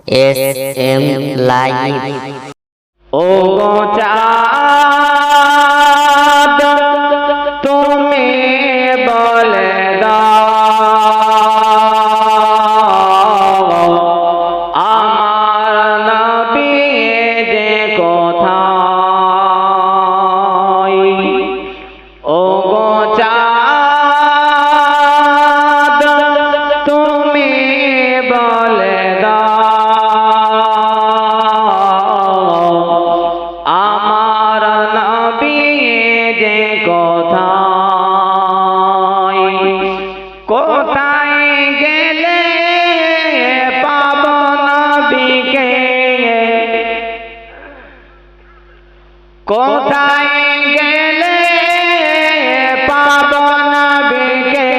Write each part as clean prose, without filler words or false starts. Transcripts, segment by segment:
SM Live। ও গো চাঁদ তুমি বলে দাও আমার নবী যে কোথায়। ও গো চাঁদ তুমি বলে দাও আমার নবী যে কোথায়। কোথায় গেলে পাব নবীকে, কোথায় গেলে পাব নবীকে,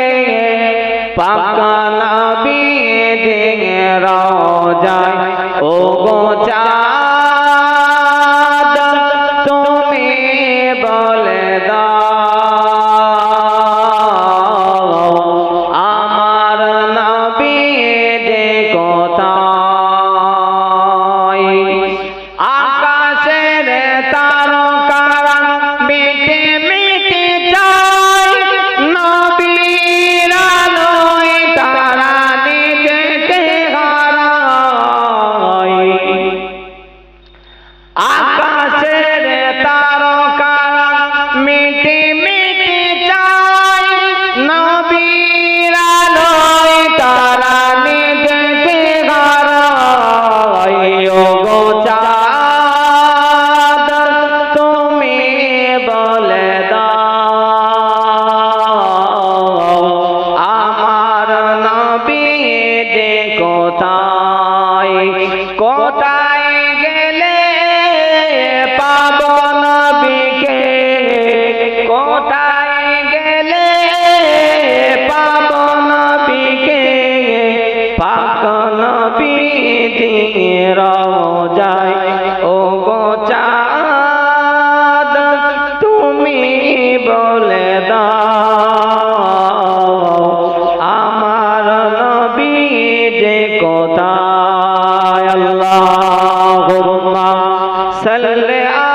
পাক নবী যে রওজায়। ও গো চাঁদ তুমি বলে দাও আমার নবী যে কোথায়। আকাশের তারকারা মিটে মিটে চায় নবীর আলোয় তারা নিজেকে হারায়। আকাশের তারকারা মিটে মিটে চায় নবীর আলোয় তারা নিজেকে হারায়। ও গো চাঁদ তুমি বলে দাও আমার নবী যে কোথায়। কোথায় গেলে পাব নবীকে, কোথায় গেলে পাব নবীকে, পাক নবী যে রওজায়। ও গো চাঁদ তুমি বলে দাও আমার নবী যে কোথায়। আল্লাহুম্মা সাল্লি আলা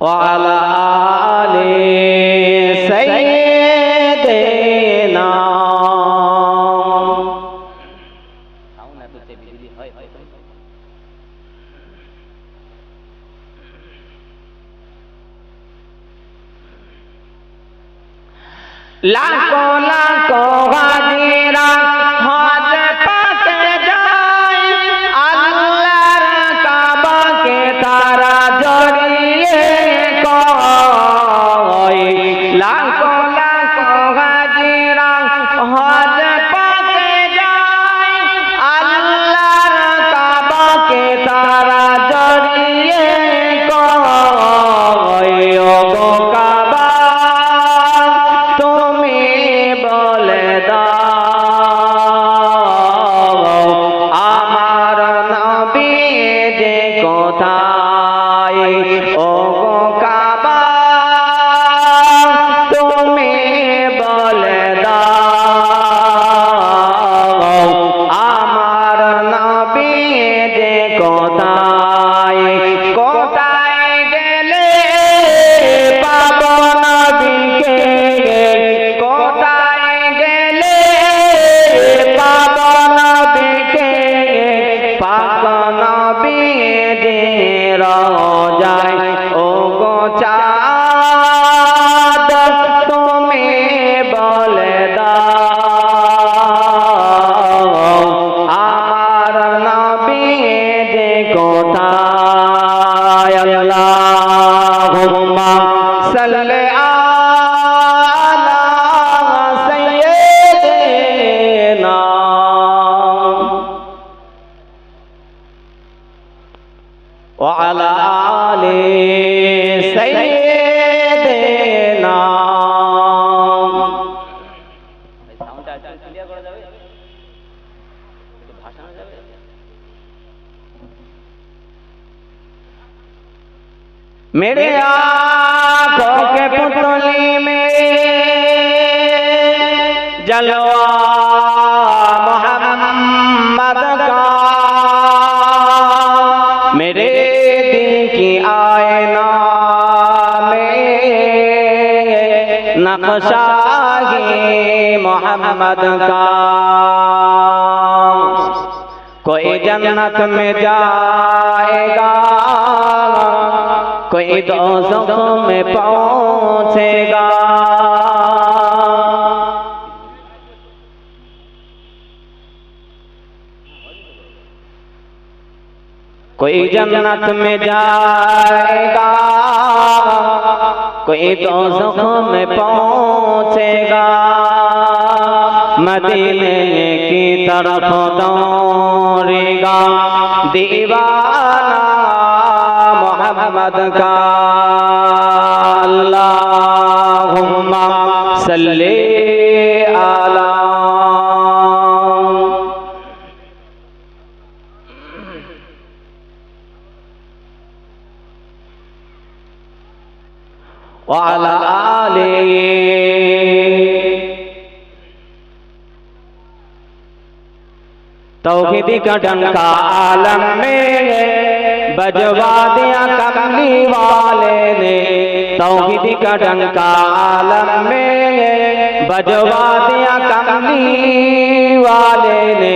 وعلى آل سيدنا। লাখো লাখো হাজিরা হজ পাকে যায় আল্লাহর কাবাকে তারা জড়িয়ে কয়। লাখো লাখো হাজিরা হজ পাকে যায় আল্লাহর কাবাকে তারা জড়িয়ে কয়। ও গো কাবা তুমি বলে দাও আমার নবী যে কোথায়। ও গো কাবা তুমি বলে দাও আমার নবী যে কোথায়। কোথায় গেলে পাব নবীকে, কোথায় গেলে পাব নবীকে, পাক নবী যে রওজায়। ও গো চাঁদ তুমি বলে দাও আমার নবী যে কোথায়। আল্লাহুম্মা সাল্লি আলা সাইয়্যিদিনা ওয়া আলা আলি সাইয়্যিদিনা। সাউন্ডটা ক্লিয়ার করা যাবে? मेरे आँखों के पुतली में जलवा मोहम्मद का, मेरे दिल की आईना में नक्शा है मोहम्मद का। कोई जन्नत में जाएगा, कोई दोज़ख में पहुंचेगा। कोई जन्नत में जाएगा, कोई दोज़ख में पहुंचेगा। मदीने की तरफ दौड़ेगा दीवाना मोहम्मद का। अल्लाहुम्मा सल्ली अला। वाला आले। तौहीदी का डंका आलम में बजवा दिया कमली वाले ने। तौहीदी का डंका आलम में बजवा दिया कमली वाले ने।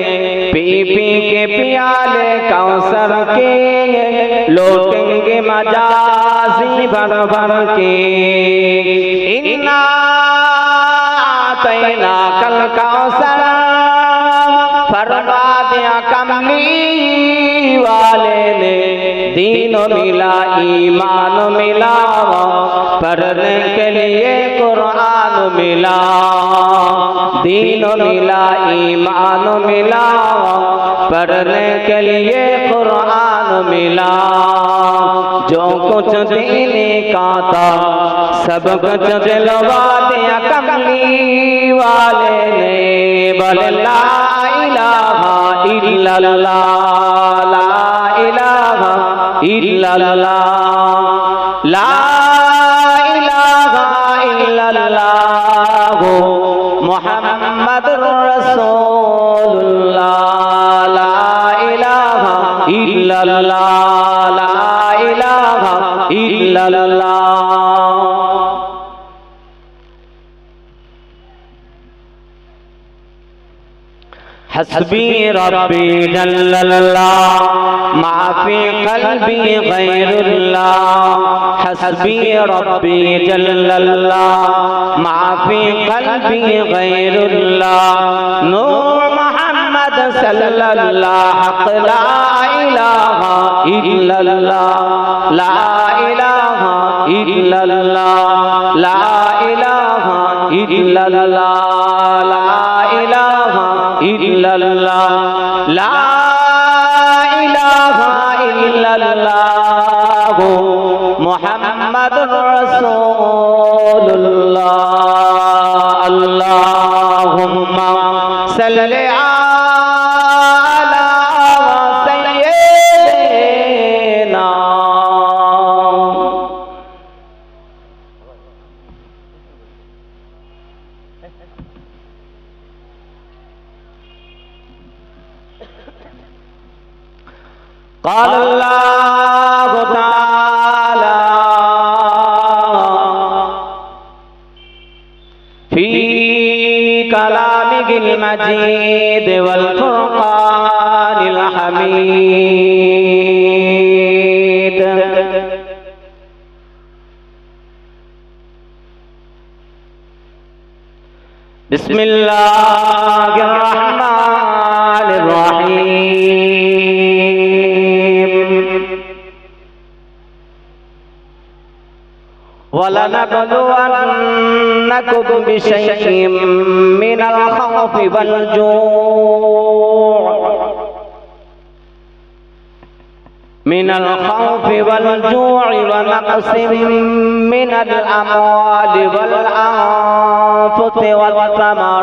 पी पी के पियाले कौसर के लौटेंगे मजाजी भर भर के। इन्ना आतैना कल कौसर फरमा दिया कमली वाले ने। दीन मिला ईमान मिला, पढ़ने के लिए कुरान मिला। दीन मिला ईमान मिला, पढ़ने के लिए कुरान मिला। जो कुछ देने का था सब कुछ दिलवा दिया कमली वाले ने। बोले ला इलाहा इल्लल्लाह, ला इलाहा इल्लल्लाह, ला इलाहा इल्लल्लाह मुहम्मदुर रसूलुल्लाह। ला इलाहा इल्लल्लाह, ला इलाहा इल्लल्लाह। हस्बी रब्बी जल्लल्लाह माफी क़ल्बी गैरुल्लाह। हस्बी रब्बी जल्लल्लाह माफी क़ल्बी गैरुल्लाह। नूर मोहम्मद सल्लल्लाह हक़ ला इलाहा इल्लल्लाह, ला इलाहा इल्लल्लाह, ला इलाहा इल्लल्लाह, ला इलाहा इल्लल्लाह, ला इलाहा इल्लल्लाह मुहम्मदुर रसूलुल्लाह। अल्लाहुम्मा सल्ली अला सय्यिदिना। क़ाल अल्लाहु तआला फ़ी कलामिहिल मजीद वल फ़ुरक़ानिल हमीद। बिस्मिल्लाहिर रहमानिर रहीम। वलनबलुवन्नकुम बिशैइन मिनल खौफि वल जूअ मिनल खौफि वल जूअ व नक़सिम मिनल अमवालि वल अंफुसि वत तमरात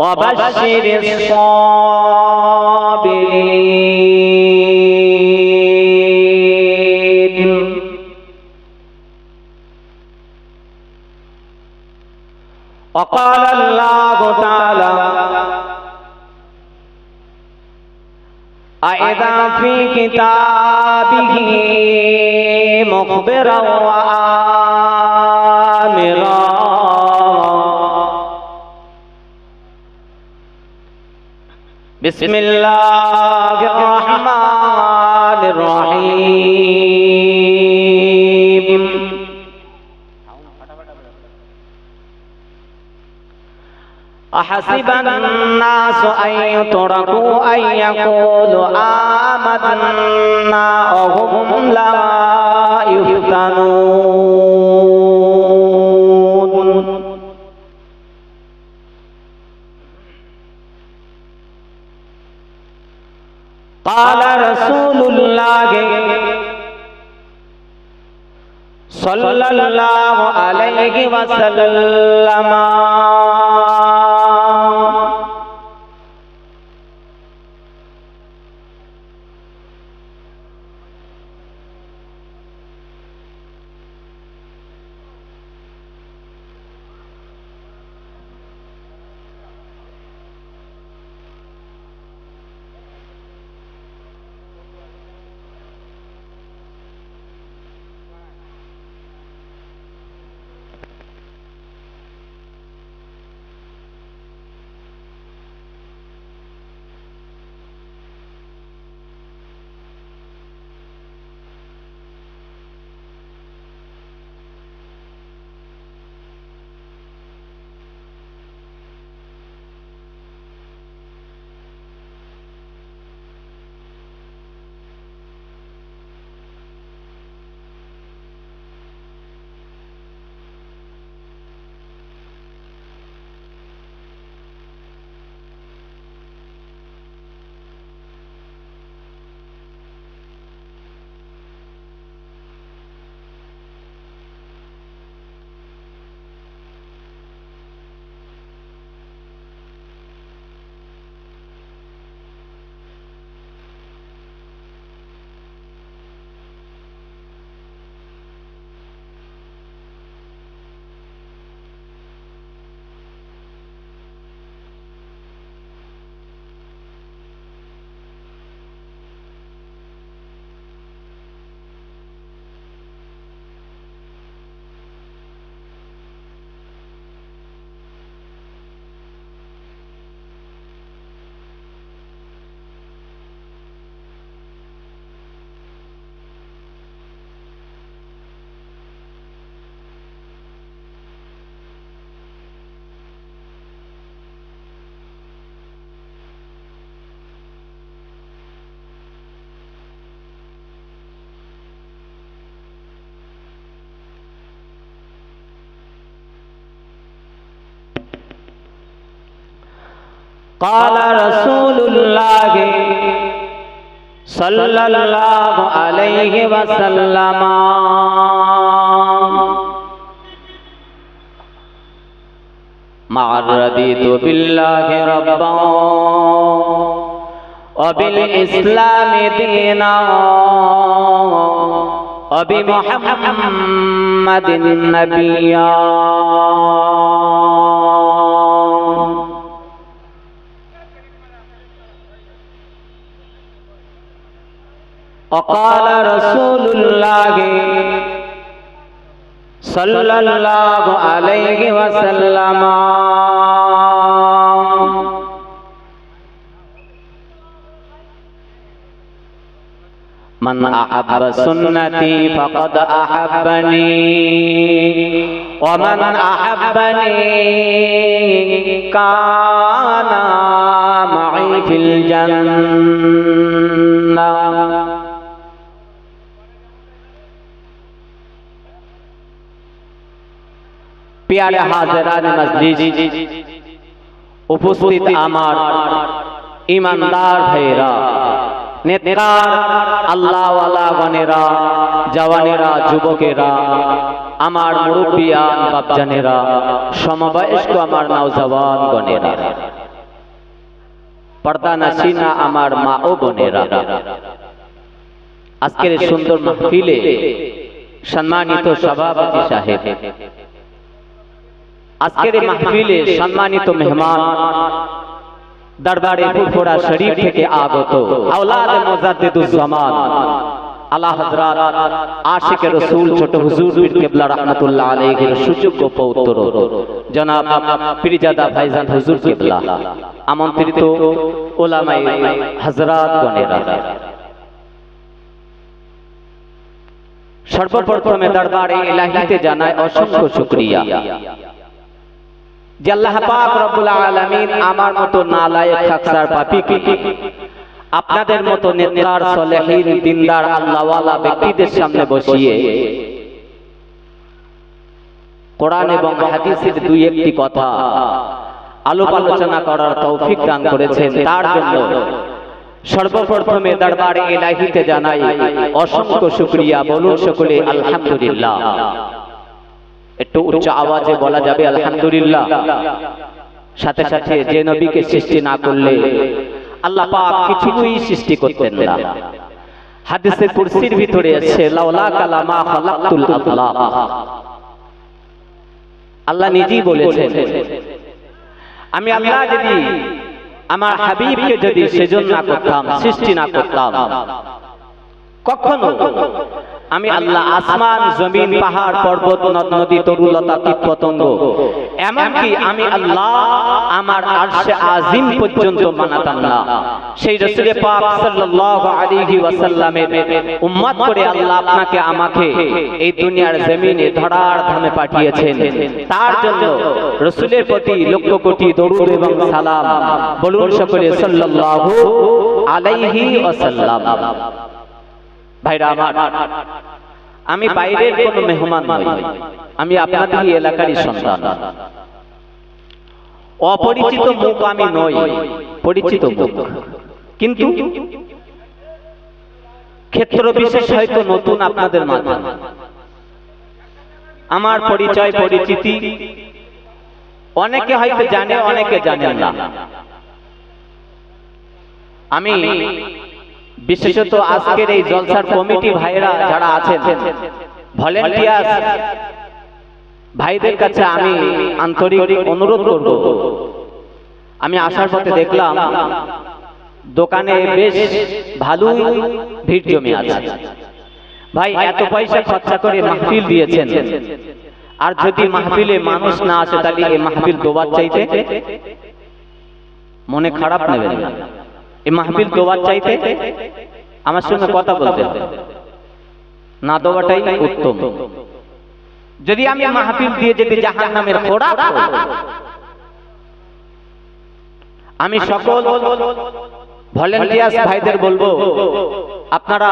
وبشر الصابرين وقال الله تعالى أئذا في كتابه مخبرا وآمرا بسم الله الرحمن الرحيم أحسب الناس أن يتركوا أن يقولوا آمنا وهم لا يفتنون قال رسول الله صلى الله عليه وسلم قال رسول الله صلى الله عليه وسلم مع رضيت بالله ربا وبالإسلام دينا وبمحمد نبيا وقال رسول الله صلى الله عليه وسلم من أحب سنتي فقد أحبني ومن أحبني كان معي في الجنة प्यारे हाज़िरान मजलिस उपस्थित आमार ईमानदार भाईरा नेतार आल्लाह वाला गनेरा जवानेरा जुबकेरा आमार मुरब्बियान बापजानेरा समबयस्क आमार नौजवान गनेरा পর্দা নাশিনা আমার মা ও বোনেরা, আজকের সুন্দর মাহফিলে সম্মানিত সভাপতি সাহেব, আজকের মাহফিলে সম্মানিত মেহমান, দরবারে ফুরফুরা শরীফ থেকে আগত আওলাদ মুজাদ্দিদুজ জামান আলা হযরত আশিক রাসূল ছোট হুজুর পীর কিবলা রাহমাতুল্লাহ আলাইহির সুযোগ্য পৌত্র জনাব পীরজাদা ভাইজান হুজুর কিবলা, আমন্ত্রিত উলামায়ে হযরত গণেরা, সর্বপ্রথমে দরবারে ইলাহিতে জানাই অসংখ্য শুকরিয়া যে আল্লাহ পাক রব্বুল আলামিন আমার মতো নালায়েক খাকসার পাপীকে আপনাদের মতো নেককার সলেহীন দিনদার আল্লাহওয়ালা ব্যক্তিদের সামনে বসিয়ে কোরআন এবং হাদিসের দুই একটি কথা আলাপ আলোচনা করার তৌফিক দান করেছেন। তার জন্য সর্বপ্রথমে দরবারে ইলাহিতে জানাই অসংখ্য শুকরিয়া। বলুন সকলে আলহামদুলিল্লাহ। একটু উচ্চ আওয়াজে বলা যাবে আলহামদুলিল্লাহ। সাথে সাথে যে নবীকে সৃষ্টি না করলে আল্লাহ পাক কিছুই সৃষ্টি করতেন না। হাদিসে কুরসির ভিতরে আছে লাউলা কালামা খালাকতুল আখলাক, আল্লাহ নিজেই বলেছেন আমি আল্লাহ যদি আমার হাবিবকে যদি সেজন না করতাম, সৃষ্টি না করতাম, কখনো আমি আল্লাহ আসমান জমিন পাহাড় পর্বত নদ নদী তরুলতা কীটপতঙ্গ এমনকি আমি আল্লাহ আমার আরশে আজিম পর্যন্ত বানাতাম না। সেই রাসূল পাক সাল্লাল্লাহু আলাইহি ওয়াসাল্লামের উম্মত করে আল্লাহ আপনাকে আমাকে এই দুনিয়ার জমিনে ধরার ধামে পাঠিয়েছেন। তার জন্য রাসূলের প্রতি লক্ষ কোটি দরুদ এবং সালাম। বলুন সকলে সাল্লাল্লাহু আলাইহি ওয়াসাল্লাম। ভাইরা আমার, আমি বাইরের কোন মেহমান নই, আমি আপনাদের এলাকারই সন্তান। অপরিচিত মুখ আমি নই, পরিচিত মুখ, কিন্তু ক্ষেত্র বিশেষ হয়তো নতুন আপনাদের মাঝে। আমার পরিচয় পরিচিতি অনেকে হয়তো জানে, অনেকে জানেন না। আমি বিশেষত আজকের এই জলসার কমিটি ভাইরা যারা আছেন, ভলেন্টিয়ার ভাইদের কাছে আমি আন্তরিক অনুরোধ করব। আমি আসার পথে দেখলাম দোকানে বেশ ভালোই ভিড় জমে আছে। ভাই এত পয়সা খরচা করে মাহফিল দিয়েছেন, আর যদি মাহফিলে মানুষ না আসে তাহলে এই মাহফিল দোবার চাইতে মনে খারাপ নেবেন না। এই মাহফিল দোবার চাইতে আমার সঙ্গে কথা বলতে হবে, না দেওয়াটাই উত্তম। যদি আমি মাহফিল দিয়ে যদি জাহান্নামের খোরাক হই, আমি সকল ভলেন্টিয়ার্স ভাইদের বলবো আপনারা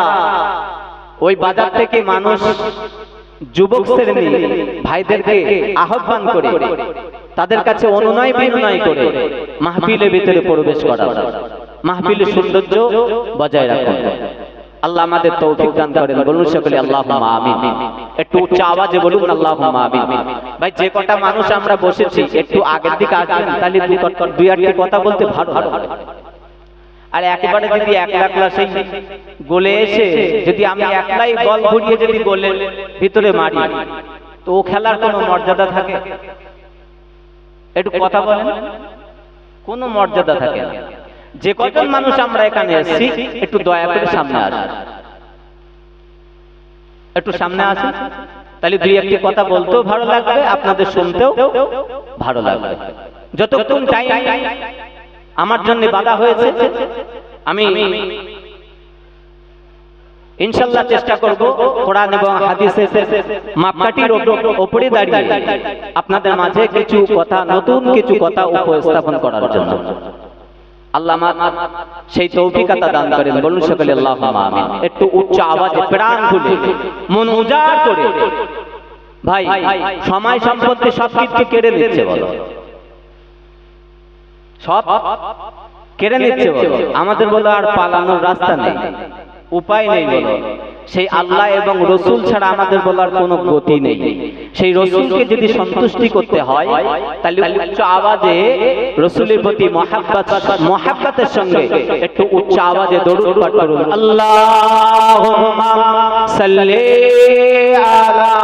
ওই বাজার থেকে মানুষ যুবক শ্রেণী ভাইদেরকে আহ্বান করে তাদের কাছে অনুনয় বিনয় করে মাহফিলের ভিতরে প্রবেশ করা, মাহফিলের সৌন্দর্য বজায় রাখুন। আল্লাহ আমাদের তৌফিক দান করেন। বলুন সকলে আল্লাহুম্মা আমিন। একটু উচ্চ আওয়াজে বলুন আল্লাহুম্মা আমিন। ভাই যে কটা মানুষ আমরা বসেছি একটু আগের দিকে আসবেন, তাহলে দুই আটটি কথা বলতে ভালো হবে। আর একেবারে যদি একলা সেই গোলে এসে যদি আমি একলাই বল ঘুরিয়ে যদি গোলের ভিতরে মারি, তো ও খেলার কোনো মর্যাদা থাকে? একটু কথা বলেন, কোনো মর্যাদা থাকে না। যে কজন মানুষ আমরা এখানে এসেছি একটু দয়া করে সামনে আসুন, একটু সামনে আসুন, তাহলে দুই একটি কথা বলতেও ভালো লাগবে, আপনাদের শুনতেও ভালো লাগবে। যতক্ষণ টাইম আমার জন্য বাধা হয়েছে আমি ইনশাআল্লাহ চেষ্টা করব কোরআন এবং হাদিসের মাপকাঠির উপরে দাঁড়িয়ে আপনাদের মাঝে কিছু কথা, নতুন কিছু কথা উপস্থাপন করার জন্য। আল্লাহ সেই তৌফিক আতা দান করেন। বলুন সকলে আল্লাহুম্মা আমিন। একটু উচ্চ আওয়াজে প্রাণ খুলে মন উজাড় করে। ভাই সময় সম্পত্তি সবকিছু কেড়ে নিচ্ছে, বলো সব কেড়ে নিচ্ছে, বলো আমাদের বলো আর পালানোর রাস্তা নেই, উপায় নেই, বলো সেই আল্লাহ এবং রসুল ছাড়া আমাদের বলার কোনো গতি নেই। সেই রসুলকে যদি সন্তুষ্টি করতে হয় তাহলে উচ্চ আওয়াজে রসুলের প্রতি মহাব্বতের সঙ্গে একটু উচ্চ আওয়াজে দরুদ পাঠ করুন। আল্লাহুম্মা সাল্লি আলা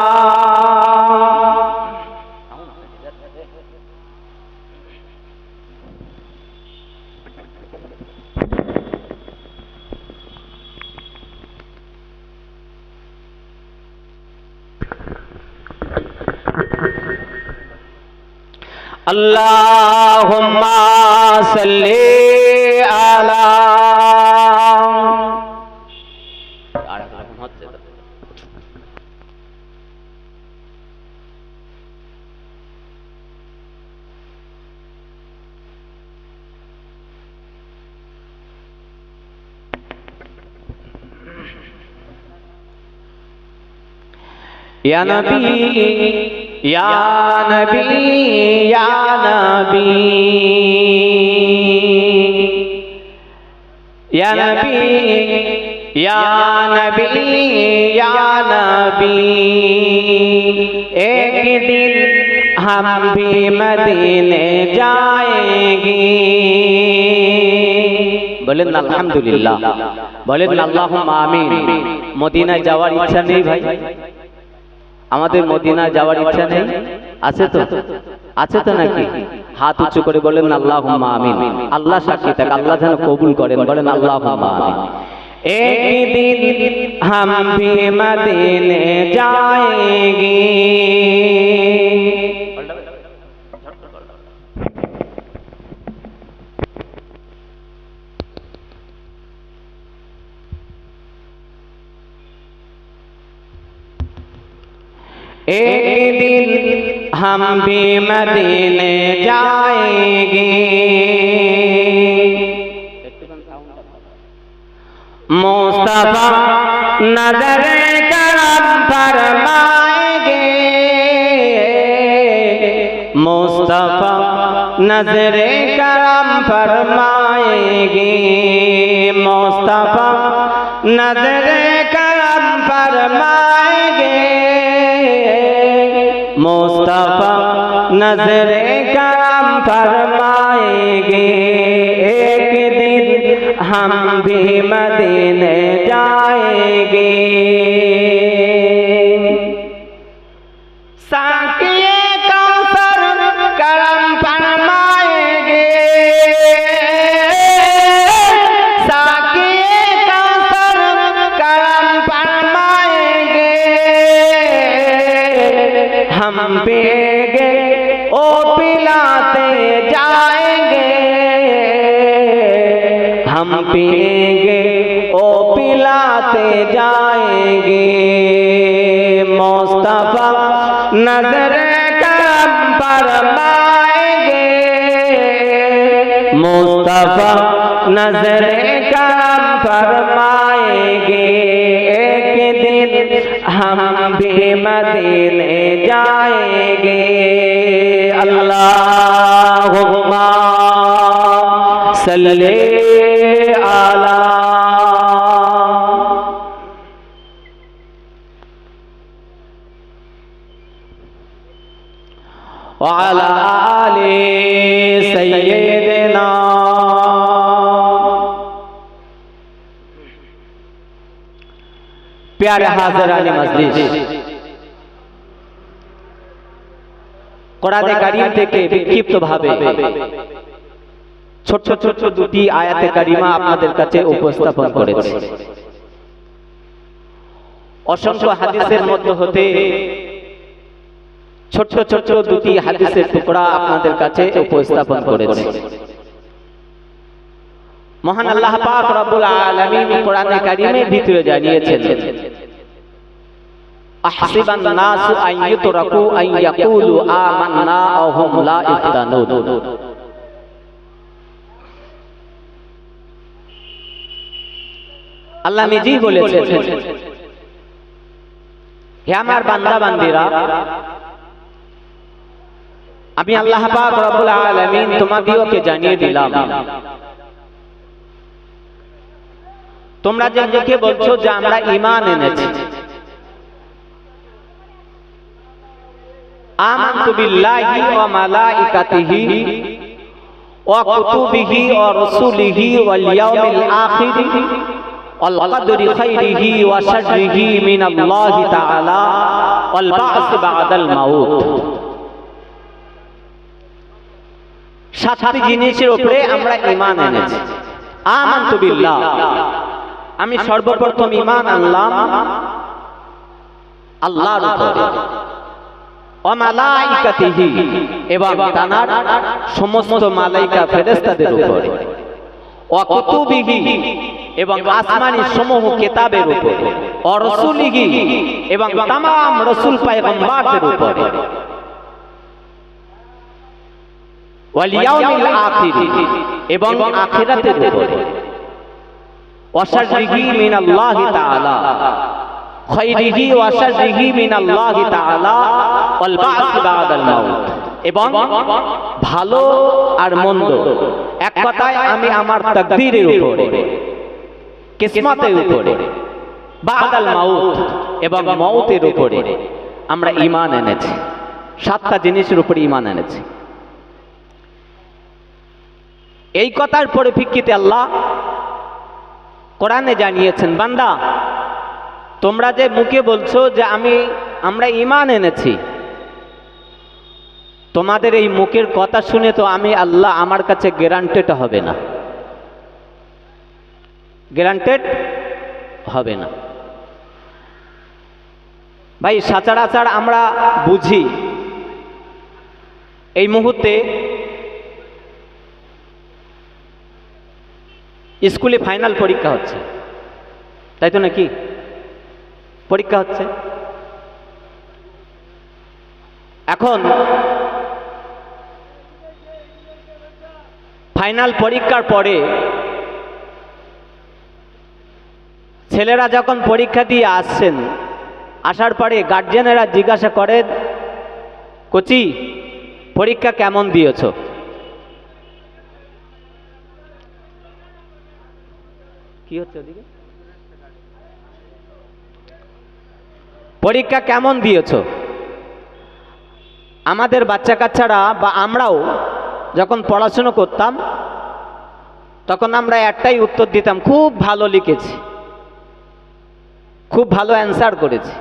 Allahumma salli ala Ya Nabi, Ya Nabi, Ya Nabi, Ya Nabi, Ya Nabi, Ya Nabi, एक दिन हम भी मदीने जाएंगे। बोलें अल्हम्दुलिल्लाह, बोलें अल्लाहुम्मा आमीन। मदीना যাওয়ার ইচ্ছা নেই ভাই? আমাদের মদিনা যাওয়ার ইচ্ছা নেই? আছে তো? আছে তো নাকি? হাত উঁচু করে বলেন আল্লাহুম্মা আমিন। আল্লাহ সাক্ষী থাক, আল্লাহ যেন কবুল করেন। বলেন আল্লাহুম্মা আমিন। एक दिन हम भी मदीने जाएंगे। एक दिन हम भी मदीने जाएंगे, मुस्तफा नजर करम फरमाएंगे, मुस्तफा नजर करम फरमाएंगे, मुस्तफा नजर करम फरमाएंगे, मुस्तफा नजर करम फरमाएंगे। एक दिन हम भी मदीने जाएंगे, साकिए कौसर करम फरमाएंगे, साकिए कौसर करम फरमाएंगे, हम पिएंगे ओ पिलाते जाएंगे, हम पिएंगे ओ पिलाते जाएंगे, मुस्तफा नजर करम फरमाएंगे, मुस्तफा नजर करम फरमाएंगे। एक दिन हम भी मदीने जाएंगे। अल्लाहुम्मा सल्ली आला व अला आले सय्यिदना। प्यारे हाज़िरान मजलिस, কোরআনে কারীম থেকে বিক্ষিপ্তভাবে ছোট ছোট দুটি আয়াতে কারিমা আপনাদের কাছে উপস্থাপন করেছি। অসংখ্য হাদিসের মধ্য হতে ছোট ছোট দুটি হাদিসের টুকরা আপনাদের কাছে উপস্থাপন করেছি। মহান আল্লাহ পাক রব্বুল আলামিন কোরআনে কারীমের ভিতরে জানিয়েছেন, আহসিবান নাসু আন ইউতরাকু আন ইয়াকুলু আমান্না ওয়া হুম লা ইফতানুন। আল্লাহ নিজেই বলেছেন, হে আমার বান্দা বান্দীরা, আমি আল্লাহ পাক রব্বুল আলামিন তোমাদিওকে জানিয়ে দিলাম, তোমরা যে মুখে বলছো যে আমরা ঈমান এনেছি, আমানতু বিল্লাহি ওয়া মালাইকাতিহি ওয়া কুতুবিহি ওয়া রাসূলিহি ওয়াল ইয়াউমিল আখির ওয়াল কদরি খাইরিহি ওয়া শাররিহি মিনাল্লাহি তাআলা ওয়াল বা'স বা'দাল মাউত। সাতটি জিনিসের উপরে আমরা ঈমান এনেছি। আমানতু বিল্লাহ, আমি সর্বপ্রথম ঈমান আনলাম আল্লাহর উপরে, ওয়া মালাইকাতিহি, এবং তার সমস্ত মালাইকা ফেরেশতাদের উপরে, ওয়া কুতুবিহি, এবং আসমানি সমূহ কিতাবের উপরে, ওয়া রাসূলিহি, এবং तमाम রাসূল পয়গম্বরদের উপরে, ওয়াল ইয়াউমিল আখির, এবং আখিরাতের উপরে, ওয়া শাররিহি মিনাল্লাহি তাআলা, খাইরিহি ওয়া শাররিহি মিনাল্লাহি তাআলা ওয়াল বা'স বা'দাল মাউত, এবং ভালো আর মন্দ, এক কথায় আমি আমার তাকদীরের উপরে, কিসমতের উপরে, বা'দাল মাউত, এবং মওতের উপরে আমরা ঈমান এনেছি। সাতটা জিনিসের উপরে ঈমান এনেছি। এই কথার পরিপ্রেক্ষিতে আল্লাহ কোরআনে জানিয়েছেন, বান্দা তোমরা যে মুখে বলছো যে আমরা ঈমান এনেছি, তোমাদের এই মুখের কথা শুনে তো আমি আল্লাহ আমার কাছে গ্যারান্টেড হবে না, গ্যারান্টেড হবে না। ভাই সচরাচর আমরা বুঝি এই মুহূর্তে স্কুলে ফাইনাল পরীক্ষা হচ্ছে, তাই তো নাকি? পরীক্ষা হচ্ছে। এখন ফাইনাল পরীক্ষার পরে ছেলেরা যখন পরীক্ষা দিয়ে আসছেন, আসার পরে গার্জিয়ানেরা জিজ্ঞাসা করেন, কোচি পরীক্ষা কেমন দিয়েছো? কি হচ্ছে ওদিকে? পরীক্ষা কেমন দিয়েছো? আমাদের বাচ্চা কাচ্চারা বা আমরাও যখন পড়াশোনা করতাম তখন আমরা একটাই উত্তর দিতাম, খুব ভালো লিখেছি, খুব ভালো অ্যান্সার করেছি।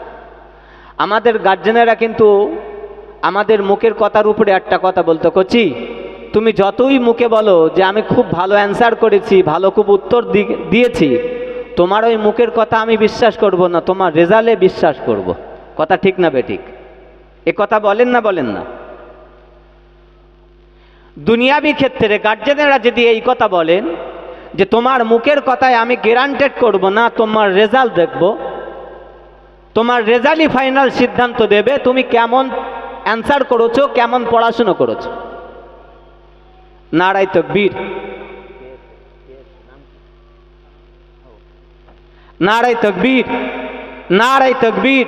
আমাদের গার্জেনেরা কিন্তু আমাদের মুখের কথার উপরে একটা কথা বলতো, কোচি তুমি যতই মুখে বলো যে আমি খুব ভালো অ্যান্সার করেছি, ভালো খুব উত্তর দিয়েছি, তোমার ওই মুখের কথা আমি বিশ্বাস করব না, তোমার রেজাল্টে বিশ্বাস করব। কথা ঠিক না বেঠিক? এ কথা বলেন না বলেন না? দুনিয়াবি ক্ষেত্রে গার্জেনেরা যদি এই কথা বলেন যে তোমার মুখের কথায় আমি গ্যারান্টেড করব না, তোমার রেজাল্ট দেখব, তোমার রেজাল্টই ফাইনাল সিদ্ধান্ত দেবে তুমি কেমন অ্যান্সার করেছো, কেমন পড়াশুনো করেছো। নারায়ে তাকবীর, নারায়ে তাকবীর, নারায়ে তাকবীর।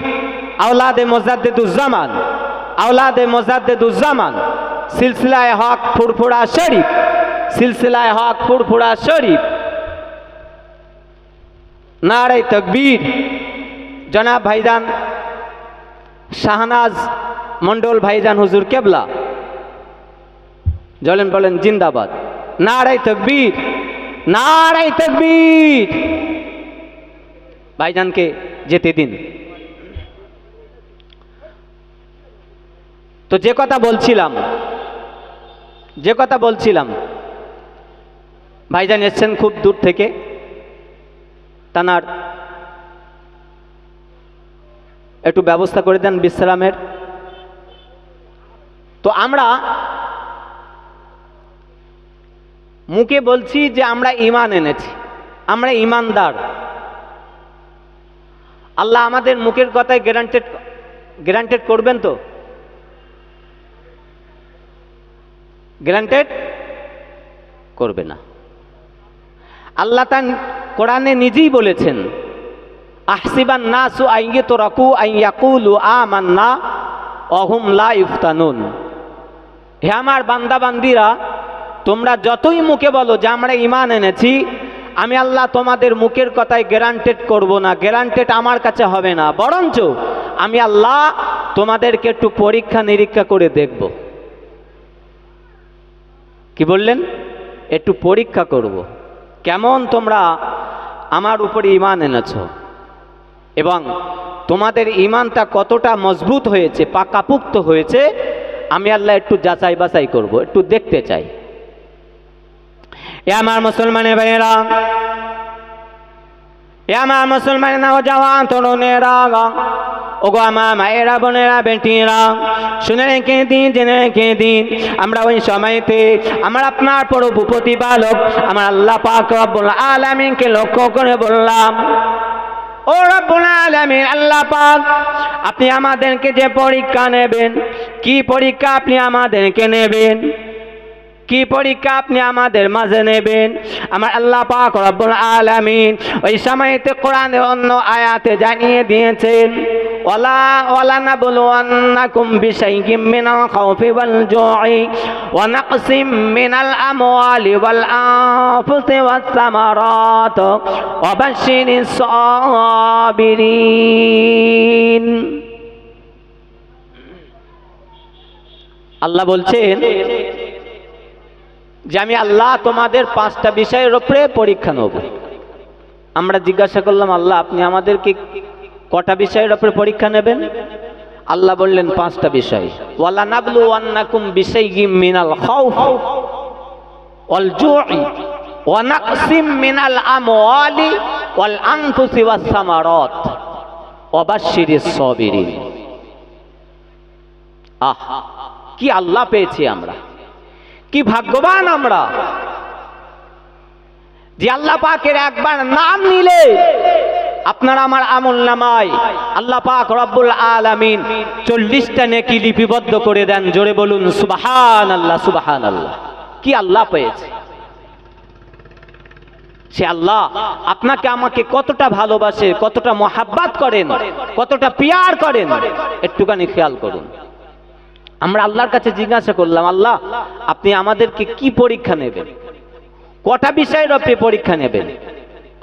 আওলাদে মুজাদ্দিদুজ্জামান, আওলাদে মুজাদ্দিদুজ্জামান, সিলসিলায়ে হক ফুরফুরা শরীফ, সিলসিলায়ে হক ফুরফুরা শরীফ। নারায়ে তাকবীর। জনাব ভাইজান শাহনাজ মন্ডল ভাইজান হুজুর কেবলা জলেন বলেন জিন্দাবাদ। নারায়ে তাকবীর, নারায়ে তাকবীর। ভাইজানকে যেতে দিন। তো যে কথা বলছিলাম ভাইজান এসছেন খুব দূর থেকে, তানার একটু ব্যবস্থা করে দেন বিশ্রামের। তো আমরা মুখে বলছি যে আমরা ঈমান এনেছি, আমরা ঈমানদার। আল্লাহ আমাদের মুখের কথায় গ্যারান্টেড করবেন তো? গ্যারান্টেড করবে না। আল্লাহ তান কোরআনে নিজেই বলেছেন, আহসিবান নাসু আইয়াতুরাকু আইয়াকুলু আমান্না ওয়া হুম লা ইফতানুন। হে আমার বান্দা বান্দিরা, তোমরা যতই মুখে বলো যে আমরা ঈমান এনেছি, আমি আল্লাহ তোমাদের মুখের কথায় গ্যারান্টেড করব না, গ্যারান্টেড আমার কাছে হবে না, বরঞ্চ আমি আল্লাহ তোমাদেরকে একটু পরীক্ষা নিরীক্ষা করে দেখব। কি বললেন? একটু পরীক্ষা করব, কেমন তোমরা আমার উপরে ঈমান এনেছো এবং তোমাদের ঈমানটা কতটা মজবুত হয়েছে, পাকাপুক্ত হয়েছে, আমি আল্লাহ একটু যাচাই বাছাই করব, একটু দেখতে চাই। এ আমার মুসলমানের ভাইয়েরা, এ আমার মুসলমানের নওজওয়ান তরুণেরা, ওগো আমার মায়েরা, বোনেরা, বেটিরা, শুনে রেখে দিন, জেনে রেখে দিন, আমরা ওই সময়তে আমার আপনার প্রভু প্রতিপালক আমার আল্লাহ পাক রব্বুল আলামিনকে লক্ষ্য করে বললাম, ও রব্বুল আলামিন আল্লাহ পাক, আপনি আমাদেরকে যে পরীক্ষা নেবেন, কি পরীক্ষা আপনি আমাদেরকে নেবেন, কি পরীক্ষা আপনি আমাদের মাঝে নেবেন? আমার আল্লাহ পাক রব্বুল আলামিন ওই সময়তে কোরআনের অন্য আয়াতে জানিয়ে দিয়েছেন, ওয়ালা নাবলুওয়ান্নাকুম বিশাইইম মিনাল খাউফি ওয়াল জু'i ওয়া নাকসিম মিনাল আমওয়ালি ওয়াল আনফুসি ওয়াস সামারাত ওয়া বাশশিরিস সাবিরিন। আল্লাহ বলছেন যে আমি আল্লাহ তোমাদের 5টা বিষয়ের উপরে পরীক্ষা নেব। আমরা জিজ্ঞাসা করলাম, আল্লাহ আপনি আমাদেরকে কটা বিষয়ের উপরে পরীক্ষা নেবেন? আল্লাহ বললেন 5টা বিষয়। ওয়ালা নাবলুওয়ান্নাকুম বিশাইইম মিনাল খাউফ ওয়াল জু'i ওয়া নাকসিম মিনাল আমওয়ালি ওয়াল আনফুসি ওয়াস সামারাত ওয়া বাশশিরিস সাবিরিন। আহা, কি আল্লাহ পেয়েছি আমরা, কি ভাগ্যবান আমরা যে আল্লাহ পাকের একবার নাম নিলে আপনার আমার আমলনামায় আল্লাহ পাক রব্বুল আলামিন 40টা নেকি লিপিবদ্ধ করে দেন। জোরে বলুন সুবহানাল্লাহ, সুবহানাল্লাহ। কি আল্লাহ পেয়েছে সে আল্লাহ আপনাকে আমাকে কতটা ভালোবাসে, কতটা মহাব্বত করেন, কতটা পিয়ার করেন, একটুখানি খেয়াল করুন। আমরা আল্লাহর কাছে জিজ্ঞাসা করলাম, আল্লাহ আপনি আমাদেরকে কি পরীক্ষা নেবেন, কটা বিষয়ের উপরে পরীক্ষা নেবেন?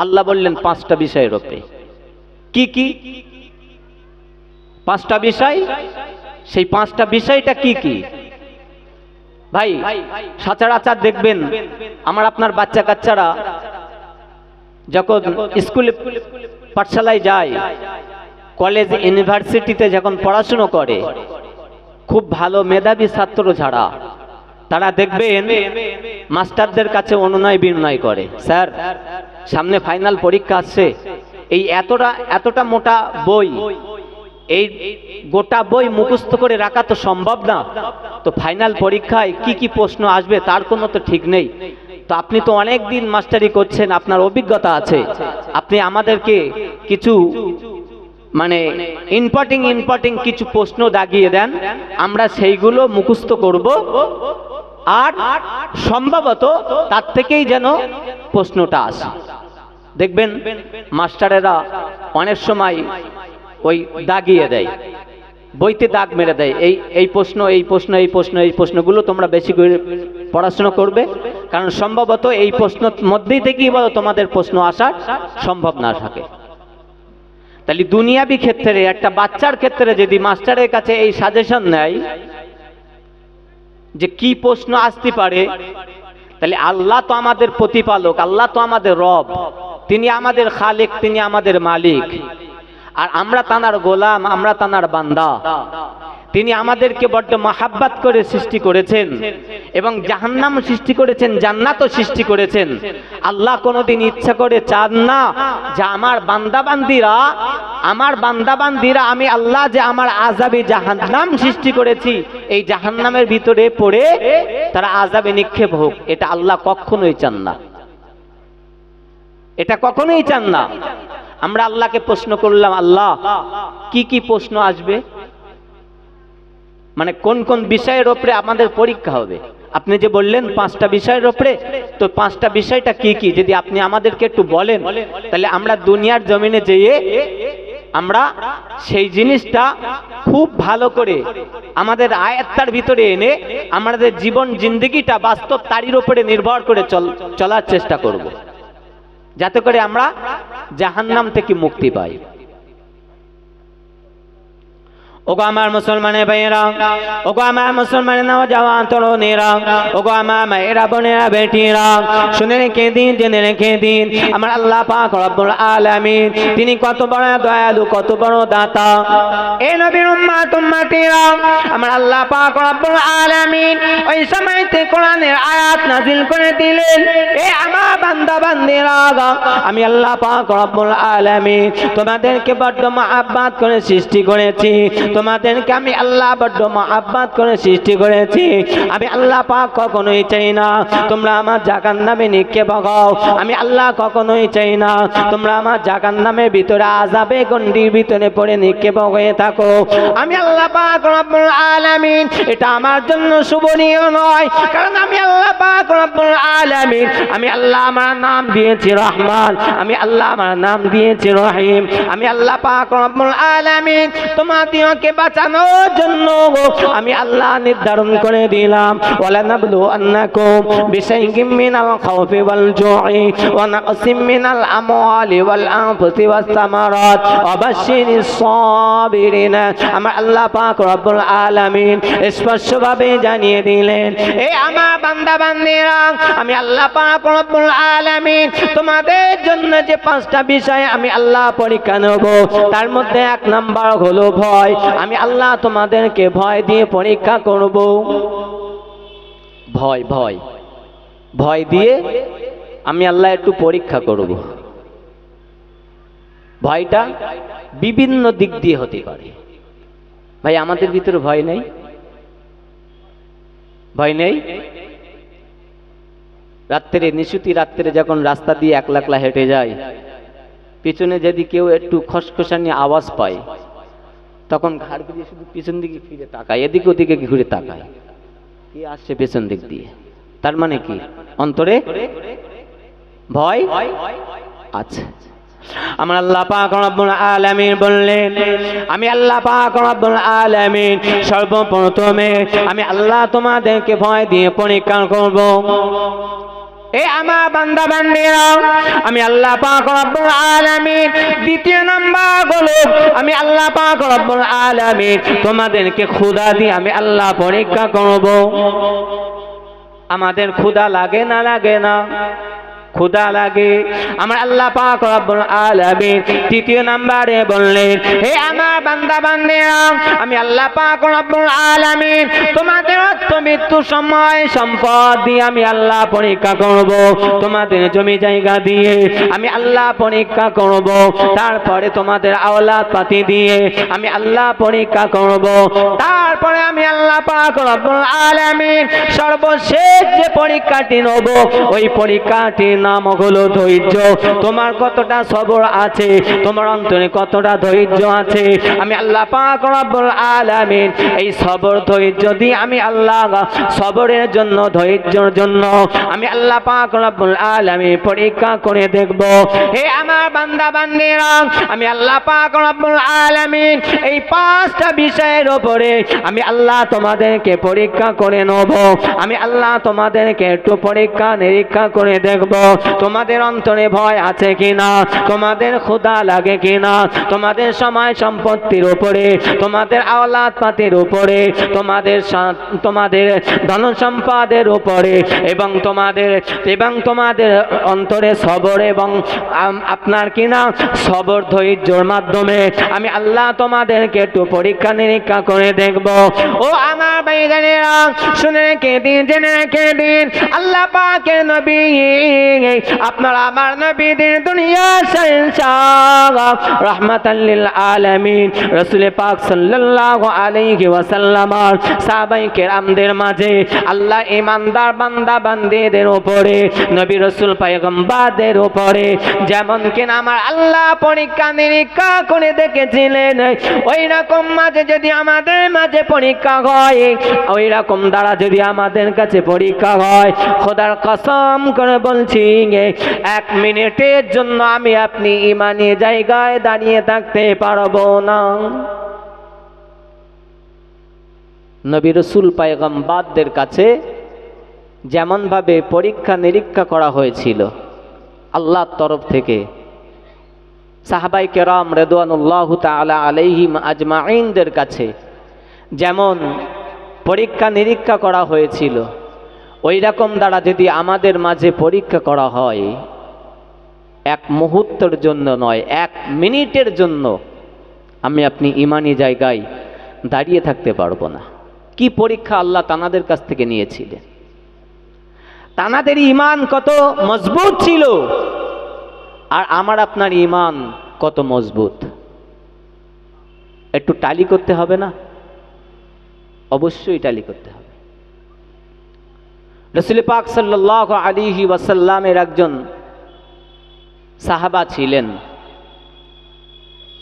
আল্লাহ বললেন 5টা বিষয়ের উপরে। কি কি 5টা বিষয়? সেই 5টা বিষয়টা কি কি ভাই? সচরাচর দেখবেন আমার আপনার বাচ্চা কাচ্চারা যখন স্কুলে পাঠশালায় যায়, কলেজ ইউনিভার্সিটিতে যখন পড়াশোনা করে, খুব ভালো মেধাবী ছাত্র ছাড়া তারা দেখবেন মাস্টারদের কাছে অনুনয় বিনয় করে, স্যার সামনে ফাইনাল পরীক্ষা আসছে, এই এতটা মোটা বই, এই গোটা বই মুখস্থ করে রাখা তো সম্ভব না, তো ফাইনাল পরীক্ষায় কি কি প্রশ্ন আসবে তার কোনো তো ঠিক নেই, তো আপনি তো অনেক দিন মাস্টারি করছেন, আপনার অভিজ্ঞতা আছে, আপনি আমাদেরকে কিছু মানে ইম্পর্টিং কিছু প্রশ্ন দাগিয়ে দেন, আমরা সেইগুলো মুখস্থ করব, আর সম্ভবত তার থেকেই যেন প্রশ্নটা আসে। দেখবেন মাস্টারেরা অনেক সময় ওই দাগিয়ে দেয়, বইতে দাগ মেরে দেয়, এই প্রশ্ন, এই প্রশ্ন, এই প্রশ্ন, এই প্রশ্নগুলো তোমরা বেশি করে পড়াশোনা করবে, কারণ সম্ভবত এই প্রশ্নের মধ্যেই থেকেই বলো তোমাদের প্রশ্ন আসার সম্ভব না থাকে। তাহলে দুনিয়াবি ক্ষেত্রে একটা বাচ্চার ক্ষেত্রে যদি মাস্টারের কাছে এই সাজেশন নেয় যে কি প্রশ্ন আসতে পারে, তাহলে আল্লাহ তো আমাদের প্রতিপালক, আল্লাহ তো আমাদের রব, তিনি আমাদের খালিক, তিনি আমাদের মালিক, আর আমরা তানার গোলাম, আমরা তানার বান্দা। তিনি আমাদেরকে বড্ড মহাব্বত করে সৃষ্টি করেছেন এবং জাহান্নাম সৃষ্টি করেছেন, জান্নাতও সৃষ্টি করেছেন। আল্লাহ কোনোদিন ইচ্ছা করে চান না যে আমার বান্দাবান্দিরা আমি আল্লাহ যে আমার আযাবে জাহান্নাম সৃষ্টি করেছি, এই জাহান্নামের ভিতরে পড়ে তারা আযাবে নিক্ষেপ হোক, এটা আল্লাহ কখনোই চান না, এটা কখনোই চান না। আমরা আল্লাহকে প্রশ্ন করলাম, আল্লাহ কি কি প্রশ্ন আসবে, মানে কোন কোন বিষয়ের উপরে আমাদের পরীক্ষা হবে? আপনি যে বললেন 5টা বিষয়ের উপরে, তো 5টা বিষয়টা কি কি যদি আপনি আমাদেরকে একটু বলেন, তাহলে আমরা দুনিয়ার জমিনে যেয়ে আমরা সেই জিনিসটা খুব ভালো করে আমাদের আয়াত্তার ভিতরে এনে আমাদের জীবন জিন্দগিটা বাস্তব তারির উপরে নির্ভর করে চলার চেষ্টা করব। যাতে করে আমরা জাহান্নাম থেকে মুক্তি পাই। ওগো আমার মুসলমানের ভাইয়েরা, ওগো আমার মুসলমানের নওজওয়ান তরুণীরা, ওগো আমার মায়েরা বোনেরা বেটিরা, শুনে রেখে দিন, জেনে রেখে দিন, আমার আল্লাহ পাক রব্বুল আলামিন তিনি কত বড় দয়ালু, কত বড় দাতা। এই নবীর উম্মত উম্মতিরা, আমার আল্লাহ পাক রব্বুল আলামিন ওই সময়তে কোরআনের আয়াত নাযিল করে দিলেন, এ আমার বান্দা বান্দিরা, আমি আল্লাহ পাক রব্বুল আলামিন তোমাদেরকে বড্ড মহব্বত করে সৃষ্টি করেছি, তোমাদেরকে আমি আল্লাহ বড্ড মহব্বত করে সৃষ্টি করেছি। আমি আল্লাহ পাক কখনোই চাই না তোমরা আমার জাহান্নামে নিক্ষেপ হও, আমি আল্লাহ কখনোই চাই না তোমরা আমার জাহান্নামের ভিতরে আযাবে গণ্ডির ভিতরে পড়ে নিক্ষেপ হয়ে থাকো। আমি আল্লাহ পাক রব্বুল আলামিন এটা আমার জন্য শুভনীয় নয়, কারণ আমি আল্লাহ পাক রব্বুল আলামিন আমি আল্লাহ আমার নাম দিয়েছি রহমান, আমি আল্লাহ আমার নাম দিয়েছি রহিম। আমি আল্লাহ পাক রব্বুল আলামিন তোমাদেরকে বাঁচানোর জন্য আমি আল্লাহ নির্ধারণ করে দিলাম, ওয়ালা নাবলু আন্নাকুম বিশাইইম মিনাল খাউফি ওয়াল জুই ওয়া নাকসিম মিনাল আমওয়ালি ওয়াল আনফুসি ওয়াস সামারাত ওয়া বাশশিরিস সাবিরিন। আমার আল্লাহ পাক রব্বুল আলামিন স্পষ্টভাবে জানিয়ে দিলেন, এই আমার বান্দা বান্দিরা, আমি আল্লাহ পাক রব্বুল আলামিন তোমাদের জন্য যে 5টা বিষয় আমি আল্লাহ পরীক্ষা নেব, তার মধ্যে 1 নাম্বার হলো ভয়। আমি আল্লাহ তোমাদেরকে ভয় দিয়ে পরীক্ষা করব। ভয় ভয় ভয় দিয়ে আমি আল্লাহ একটু পরীক্ষা করব। ভয়টা বিভিন্ন দিক দিয়ে হতে পারে। ভাই আমাদের ভিতরে ভয় নেই? ভয় নেই? রাত্রে নিশুতি রাত্রে যখন রাস্তা দিয়ে একলা একলা হেঁটে যায়, পিছনে যদি কেউ একটু খসখসানি আওয়াজ পায়, তখন ঘাড় ঘুরিয়ে শুধু পিছন দিকে ফিরে তাকায়, এদিকে ওদিকে ঘুরে তাকায়, কি আসছে পেছন দিক দিয়ে। তার মানে কি অন্তরে ভয় আছে। আমার আল্লাহ পাক রব্বুল আলামিন বললেন, আমি আল্লাহ পাক রব্বুল আলামিন সর্বপ্রথমে আমি আল্লাহ তোমাদেরকে ভয় দিয়ে পরীক্ষা করব। এই আমার বান্দা বান্দিরা, আমি আল্লাহ পাক রব্বুল আলামিন দ্বিতীয় নাম্বার হলো আমি আল্লাহ পাক রব্বুল আলামিন তোমাদেরকে ক্ষুধা দিয়ে আমি আল্লাহ পরীক্ষা করব। আমাদের ক্ষুধা লাগে না লাগে না? ক্ষুধা লাগে। আমার আল্লাহ পাক রব্বুল আলামিন তৃতীয় নম্বরে বললেন, হে আমার বান্দা বান্দিরা, আমি আল্লাহ পাক রব্বুল আলামিন তোমাদের মৃত্যু সময় সম্পদ দিয়ে আমি আল্লাহ পরীক্ষা করব। তোমাদের জমি জায়গা দিয়ে আমি আল্লাহ পরীক্ষা করব। তারপরে তোমাদের আওলাদ পাতি দিয়ে আমি আল্লাহ পরীক্ষা করব। তারপরে আমি আল্লাহ পাক রব্বুল আলামিন সর্বশেষ যে পরীক্ষাটি নেব, ওই পরীক্ষাটি নাম হলো ধৈর্য। তোমার কতটা সবর আছে, তোমার অন্তরে কতটা ধৈর্য আছে। আমি আল্লাহ পাক রব্বুল আলামিন এই সবর ধৈর্য দিয়ে আমি আল্লাহ সবরের জন্য, ধৈর্যের জন্য আমি আল্লাহ পাক রব্বুল আলামিন পরীক্ষা করে দেখব। হে আমার বান্দা বান্দিরা, আমি আল্লাহ পাক রব্বুল আলামিন এই 5টা বিষয়ের উপরে আমি আল্লাহ তোমাদেরকে পরীক্ষা করে নেব। আমি আল্লাহ তোমাদেরকে একটু পরীক্ষা নিরীক্ষা করে দেখব, তোমাদের অন্তরে ভয় আছে কিনা, তোমাদের ক্ষুধা লাগে কিনা, তোমাদের সময় সম্পত্তির উপরে, তোমাদের আওলাদ পাতির উপরে, তোমাদের ধন সম্পদের উপরে, এবং তোমাদের অন্তরে সবর এবং আপনার কিনা সবর ধৈর্যের মাধ্যমে আমি আল্লাহ তোমাদেরকে একটু পরীক্ষা নিরীক্ষা করে দেখব। ও আমার ভাইজানেরা, শুনে রেখে দিন, জেনে রেখে দিন, আল্লাহ পাকের নবী, আপনার আমার নবীদের দুনিয়া শাহনশাহ রাহমাতাল লিল আলামিন রাসূল পাক সাল্লাল্লাহু আলাইহি ওয়াসাল্লাম সাহাবায়ে কেরামদের মাঝে আল্লাহ ঈমানদার বান্দা বান্দীদের উপরে, নবী রাসূল পয়গম্বরদের উপরে যেমন কিনা আমার আল্লাহ পরীক্ষা নিরীক্ষা করে দেখেছিলেন, ওই রকম মাঝে যদি আমাদের মাঝে পরীক্ষা হয়, ওই রকম দ্বারা যদি আমাদের কাছে পরীক্ষা হয়, খোদার কসম করে বলছি 1 মিনিটের জন্য আমি আপনি ঈমানি জায়গায় দাঁড়িয়ে থাকতে পারবো না। নবী রাসূল পয়গম্বরদের কাছে যেমন ভাবে পরীক্ষা নিরীক্ষা করা হয়েছিল, আল্লাহর তরফ থেকে সাহাবায়ে কেরাম রিদওয়ানুল্লাহু তাআলা আলাইহিম আজমাইনদের কাছে যেমন পরীক্ষা নিরীক্ষা করা হয়েছিল, ওই রকম দ্বারা যদি আমাদের মাঝে পরীক্ষা করা হয়, এক মুহূর্তের জন্য নয়, এক মিনিটের জন্য আমি আপনি ইমানি জায়গায় দাঁড়িয়ে থাকতে পারবো না। কি পরীক্ষা আল্লাহ তানাদের কাছ থেকে নিয়েছিলেন, তানাদের ইমান কত মজবুত ছিল, আর আমার আপনার ইমান কত মজবুত। একটু টালি করতে হবে না? অবশ্যই টালি করতে হবে। রাসূল পাক সাল্লাল্লাহু আলাইহি ওয়াসাল্লামের একজন সাহাবা ছিলেন,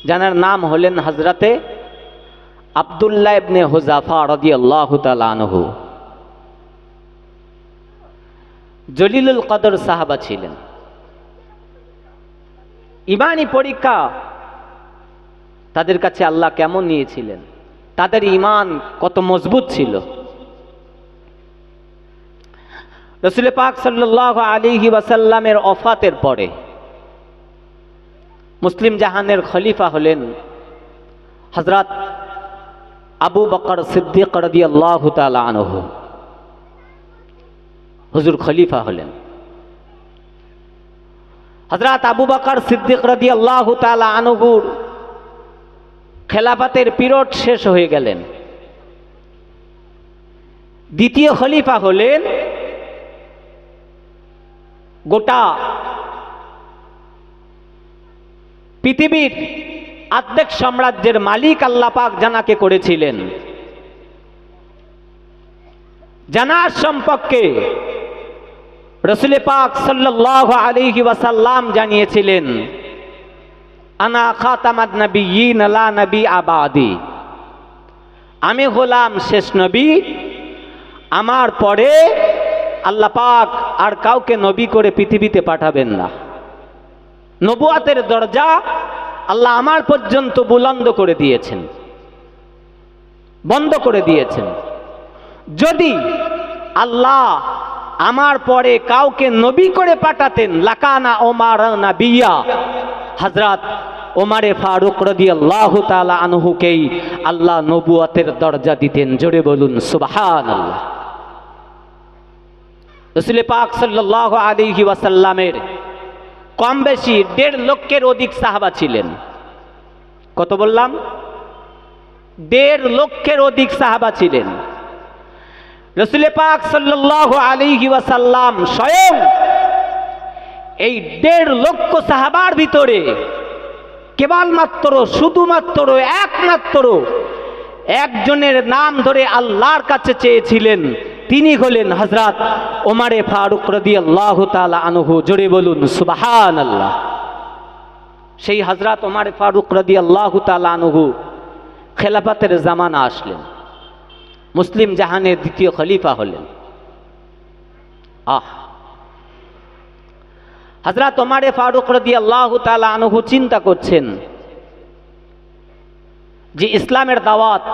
যার নাম হলেন হযরতে আব্দুল্লাহ ইবনে হুযাফা রাদিয়াল্লাহু তাআলা আনহু। জলিলুল কদর সাহাবা ছিলেন। ইমানি পরীক্ষা তাদের কাছে আল্লাহ কেমন নিয়েছিলেন, তাদের ইমান কত মজবুত ছিল। রাসূল পাক সাল্লাল্লাহু আলাইহি ওয়াসাল্লামের ওফাতের পরে মুসলিম জাহানের খলিফা হলেন হযরত আবু বকর সিদ্দিক রাদিয়াল্লাহু তাআলা আনহু। হুজুর খলিফা হলেন। হযরত আবু বকর সিদ্দিক রাদিয়াল্লাহু তাআলা আনহুর খেলাফতের পিরিয়ড শেষ হয়ে গেলেন। দ্বিতীয় খলিফা হলেন গোটা পৃথিবীর অর্ধেক সাম্রাজ্যের মালিক আল্লাহ পাক জানাকে করেছিলেন। জানার সম্পর্কে রাসূল পাক সাল্লাল্লাহু আলাইহি ওয়াসাল্লাম জানিয়েছিলেন, আনা খাতামান নবিয়্যিন লা নবী আবাদি, আমি হলাম শেষ নবী, আমার পরে আল্লাহ পাক আর কাউকে নবী করে পৃথিবীতে পাঠাবেন না। নবুয়াতের দরজা আল্লাহ আমার পর্যন্ত বুলন্দ করে দিয়েছেন, বন্ধ করে দিয়েছেন। যদি আল্লাহ আমার পরে কাউকে নবী করে পাঠাতেন, লাকানা ওমর নবিয়্যা, হযরত ওমরে ফারুক রাদিয়াল্লাহু তাআলা আনহুকেই আল্লাহ নবুয়াতের দরজা দিতেন। জোরে বলুন সুবহানাল্লাহ। রাসূল পাক সাল্লাল্লাহু আলাইহি ওয়াসাল্লামের কম বেশি 1.5 লক্ষের অধিক সাহাবা ছিলেন। কত বললাম? 1.5 লক্ষের অধিক সাহাবা ছিলেন। রাসূল পাক সাল্লাল্লাহু আলাইহি ওয়াসাল্লাম স্বয়ং এই 1.5 লক্ষ সাহাবার ভিতরে কেবলমাত্র শুধুমাত্র একমাত্র একজনের নাম ধরে আল্লাহর কাছে চেয়েছিলেন, তিনি হলেন হযরত ওমরে ফারুক রাদিয়াল্লাহু তাআলা আনহু। জোরে বলুন সুবহানাল্লাহ। সেই হযরত ওমরে ফারুক রাদিয়াল্লাহু তাআলা আনহু খেলাফতের জামানা আসলেন, মুসলিম জাহানের দ্বিতীয় খলিফা হলেন। হযরত ওমরে ফারুক রাদিয়াল্লাহু তাআলা আনহু চিন্তা করছেন যে ইসলামের দাওয়াত,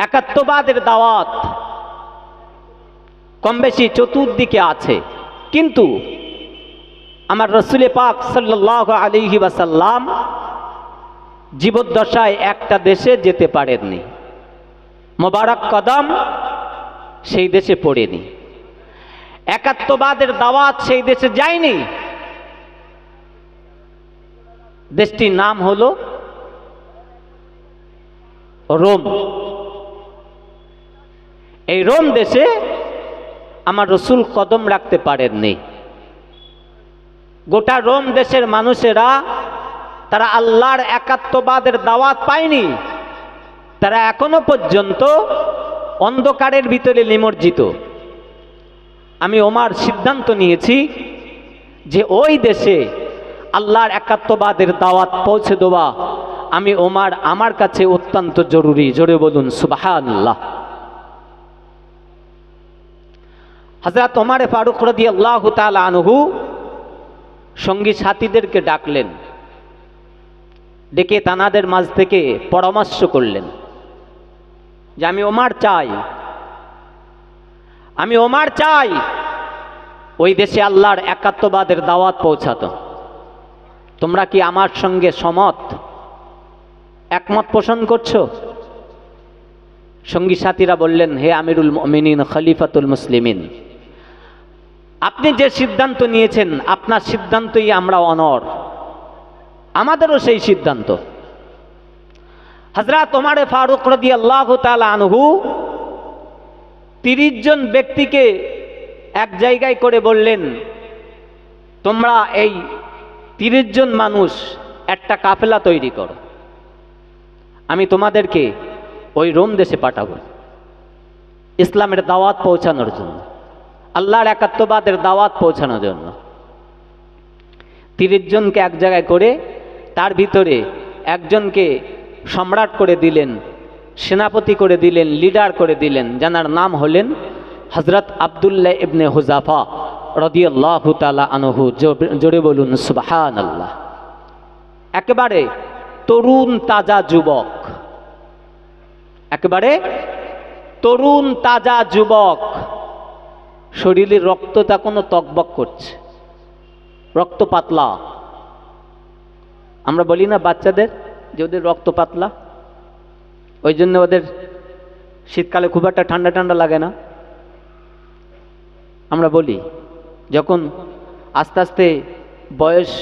একাত্মবাদের দাওয়াত কম বেশি চতুর্দিকে আছে, কিন্তু আমার রাসূল পাক সাল্লাল্লাহু আলাইহি ওয়াসাল্লাম জীবদ্দশায় একটা দেশে যেতে পারেননি, মোবারক কদম সেই দেশে পড়েনি, একাত্মবাদের দাওয়াত সেই দেশে যায়নি। দেশটির নাম হলো রোম। এই রোম দেশে আমার রাসূল কদম রাখতে পারেননি। গোটা রোম দেশের মানুষেরা তারা আল্লাহর একাত্মবাদের দাওয়াত পায়নি, তারা এখনো পর্যন্ত অন্ধকারের ভিতরে নিমজ্জিত। আমি ওমর সিদ্ধান্ত নিয়েছি যে ওই দেশে আল্লাহর একাত্মবাদের দাওয়াত পৌঁছে দেওয়া আমি ওমর আমার কাছে অত্যন্ত জরুরি। জোরে বলুন সুবহানাল্লাহ। হযরত ওমর ফারুক রাদিয়াল্লাহু তাআলা আনহু সঙ্গী সাথীদেরকে ডাকলেন, ডেকে তানাদের মাঝ থেকে পরামর্শ করলেন যে আমি ওমর চাই ওই দেশে আল্লাহর একাত্মবাদের দাওয়াত পৌঁছাতো। তোমরা কি আমার সঙ্গে সমত, একমত পোষণ করছো? সঙ্গী সাথীরা বললেন, হে আমিরুল মুমিনিন, খলিফাতুল মুসলিমিন, আপনি যে সিদ্ধান্ত নিয়েছেন আপনার সিদ্ধান্তই আমরা অনড়, আমাদেরও সেই সিদ্ধান্ত। হযরত ওমর ফারুক রাদিয়াল্লাহু তাআলা আনহু 30 জন ব্যক্তিকে এক জায়গায় করে বললেন, তোমরা এই 30 জন মানুষ একটা কাফেলা তৈরি করো, আমি তোমাদেরকে ওই রোম দেশে পাঠাবো ইসলামের দাওয়াত পৌঁছানোর জন্য, আল্লাহর একাত্মবাদের দাওয়াত পৌঁছানোর জন্য। 30 জনকে এক জায়গায় করে তার ভিতরে একজনকে সম্রাট করে দিলেন, সেনাপতি করে দিলেন, লিডার করে দিলেন, যার নাম হলেন হযরত আব্দুল্লাহ ইবনে হুযাফা রাদিয়াল্লাহু তাআলা আনহু। জোরে বলুন সুবহানাল্লাহ। একেবারে তরুণ তাজা যুবক, একেবারে তরুণ তাজা যুবক, শরীরের রক্তটা কোনো তকবক করছে, রক্ত পাতলা। আমরা বলি না বাচ্চাদের যে ওদের রক্ত পাতলা, ওই জন্য ওদের শীতকালে খুব একটা ঠান্ডা ঠান্ডা লাগে না। আমরা বলি যখন আস্তে আস্তে বয়স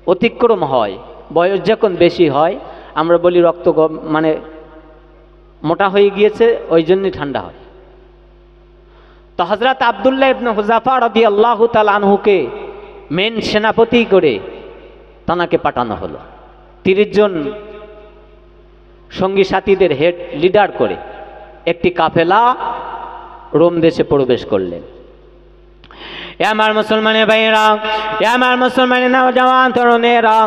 অতিক্রম হয়, বয়স যখন বেশি হয়, আমরা বলি রক্ত মানে মোটা হয়ে গিয়েছে, ওই জন্যই ঠান্ডা হয়। তো হযরত আব্দুল্লাহ ইবনে হুযাফা রাদিয়াল্লাহু তাআলা আনহুকে মেন সেনাপতি করে তানাকে পাঠানো হলো। 30 জন সঙ্গী সাথীদের হেড লিডার করে একটি কাফেলা রোম দেশে প্রবেশ করলেন। আমার মুসলমানের ভাইয়েরা, আমার মুসলমানের নওজওয়ান তরুণেরা,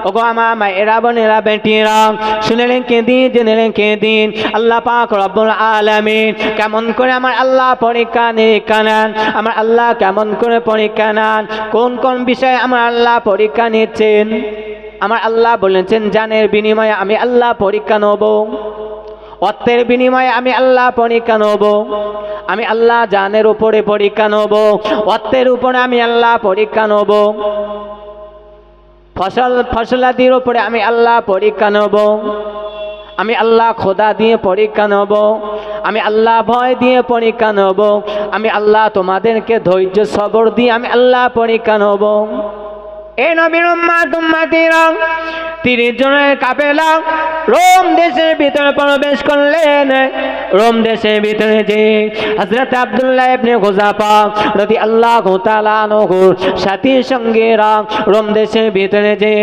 ওগো আমার মায়েরা, বোনেরা, বেটিরা, শুনলেন কে দিন, জেনেলেন কে দিন। আল্লাহ পাক রব্বুল আলামিন কেমন করে আমার আল্লাহ পরীক্ষা নিরীক্ষা নেন, আমার আল্লাহ কেমন করে পরীক্ষা নেন, কোন কোন বিষয়ে আমার আল্লাহ পরীক্ষা নিচ্ছেন। আমার আল্লাহ বলেছেন, জানের বিনিময়ে আমি আল্লাহ পরীক্ষা নেব, অর্থের বিনিময়ে আমি আল্লাহ পরীক্ষা নেব। আমি আল্লাহ জানের উপরে পরীক্ষা নেব, অর্থের উপরে আমি আল্লাহ পরীক্ষা নেব, ফসলাদির উপরে আমি আল্লাহ পরীক্ষা নেব, আমি আল্লাহ খোদা দিয়ে পরীক্ষা নেব, আমি আল্লাহ ভয় দিয়ে পরীক্ষা নেব, আমি আল্লাহ তোমাদেরকে ধৈর্য সবর দিয়ে আমি আল্লাহ পরীক্ষা নেব। এ নবীর উম্মতিরা 30 জনের কাফেলা রোম দেশের ভিতরে প্রবেশ করলেন। রোম দেশের ভিতরে যে হযরত আব্দুল্লাহ ইবনে হুযাফা রাদিয়াল্লাহু তাআলা আনহুর সাথী সঙ্গীরা রোম দেশের ভিতরে যে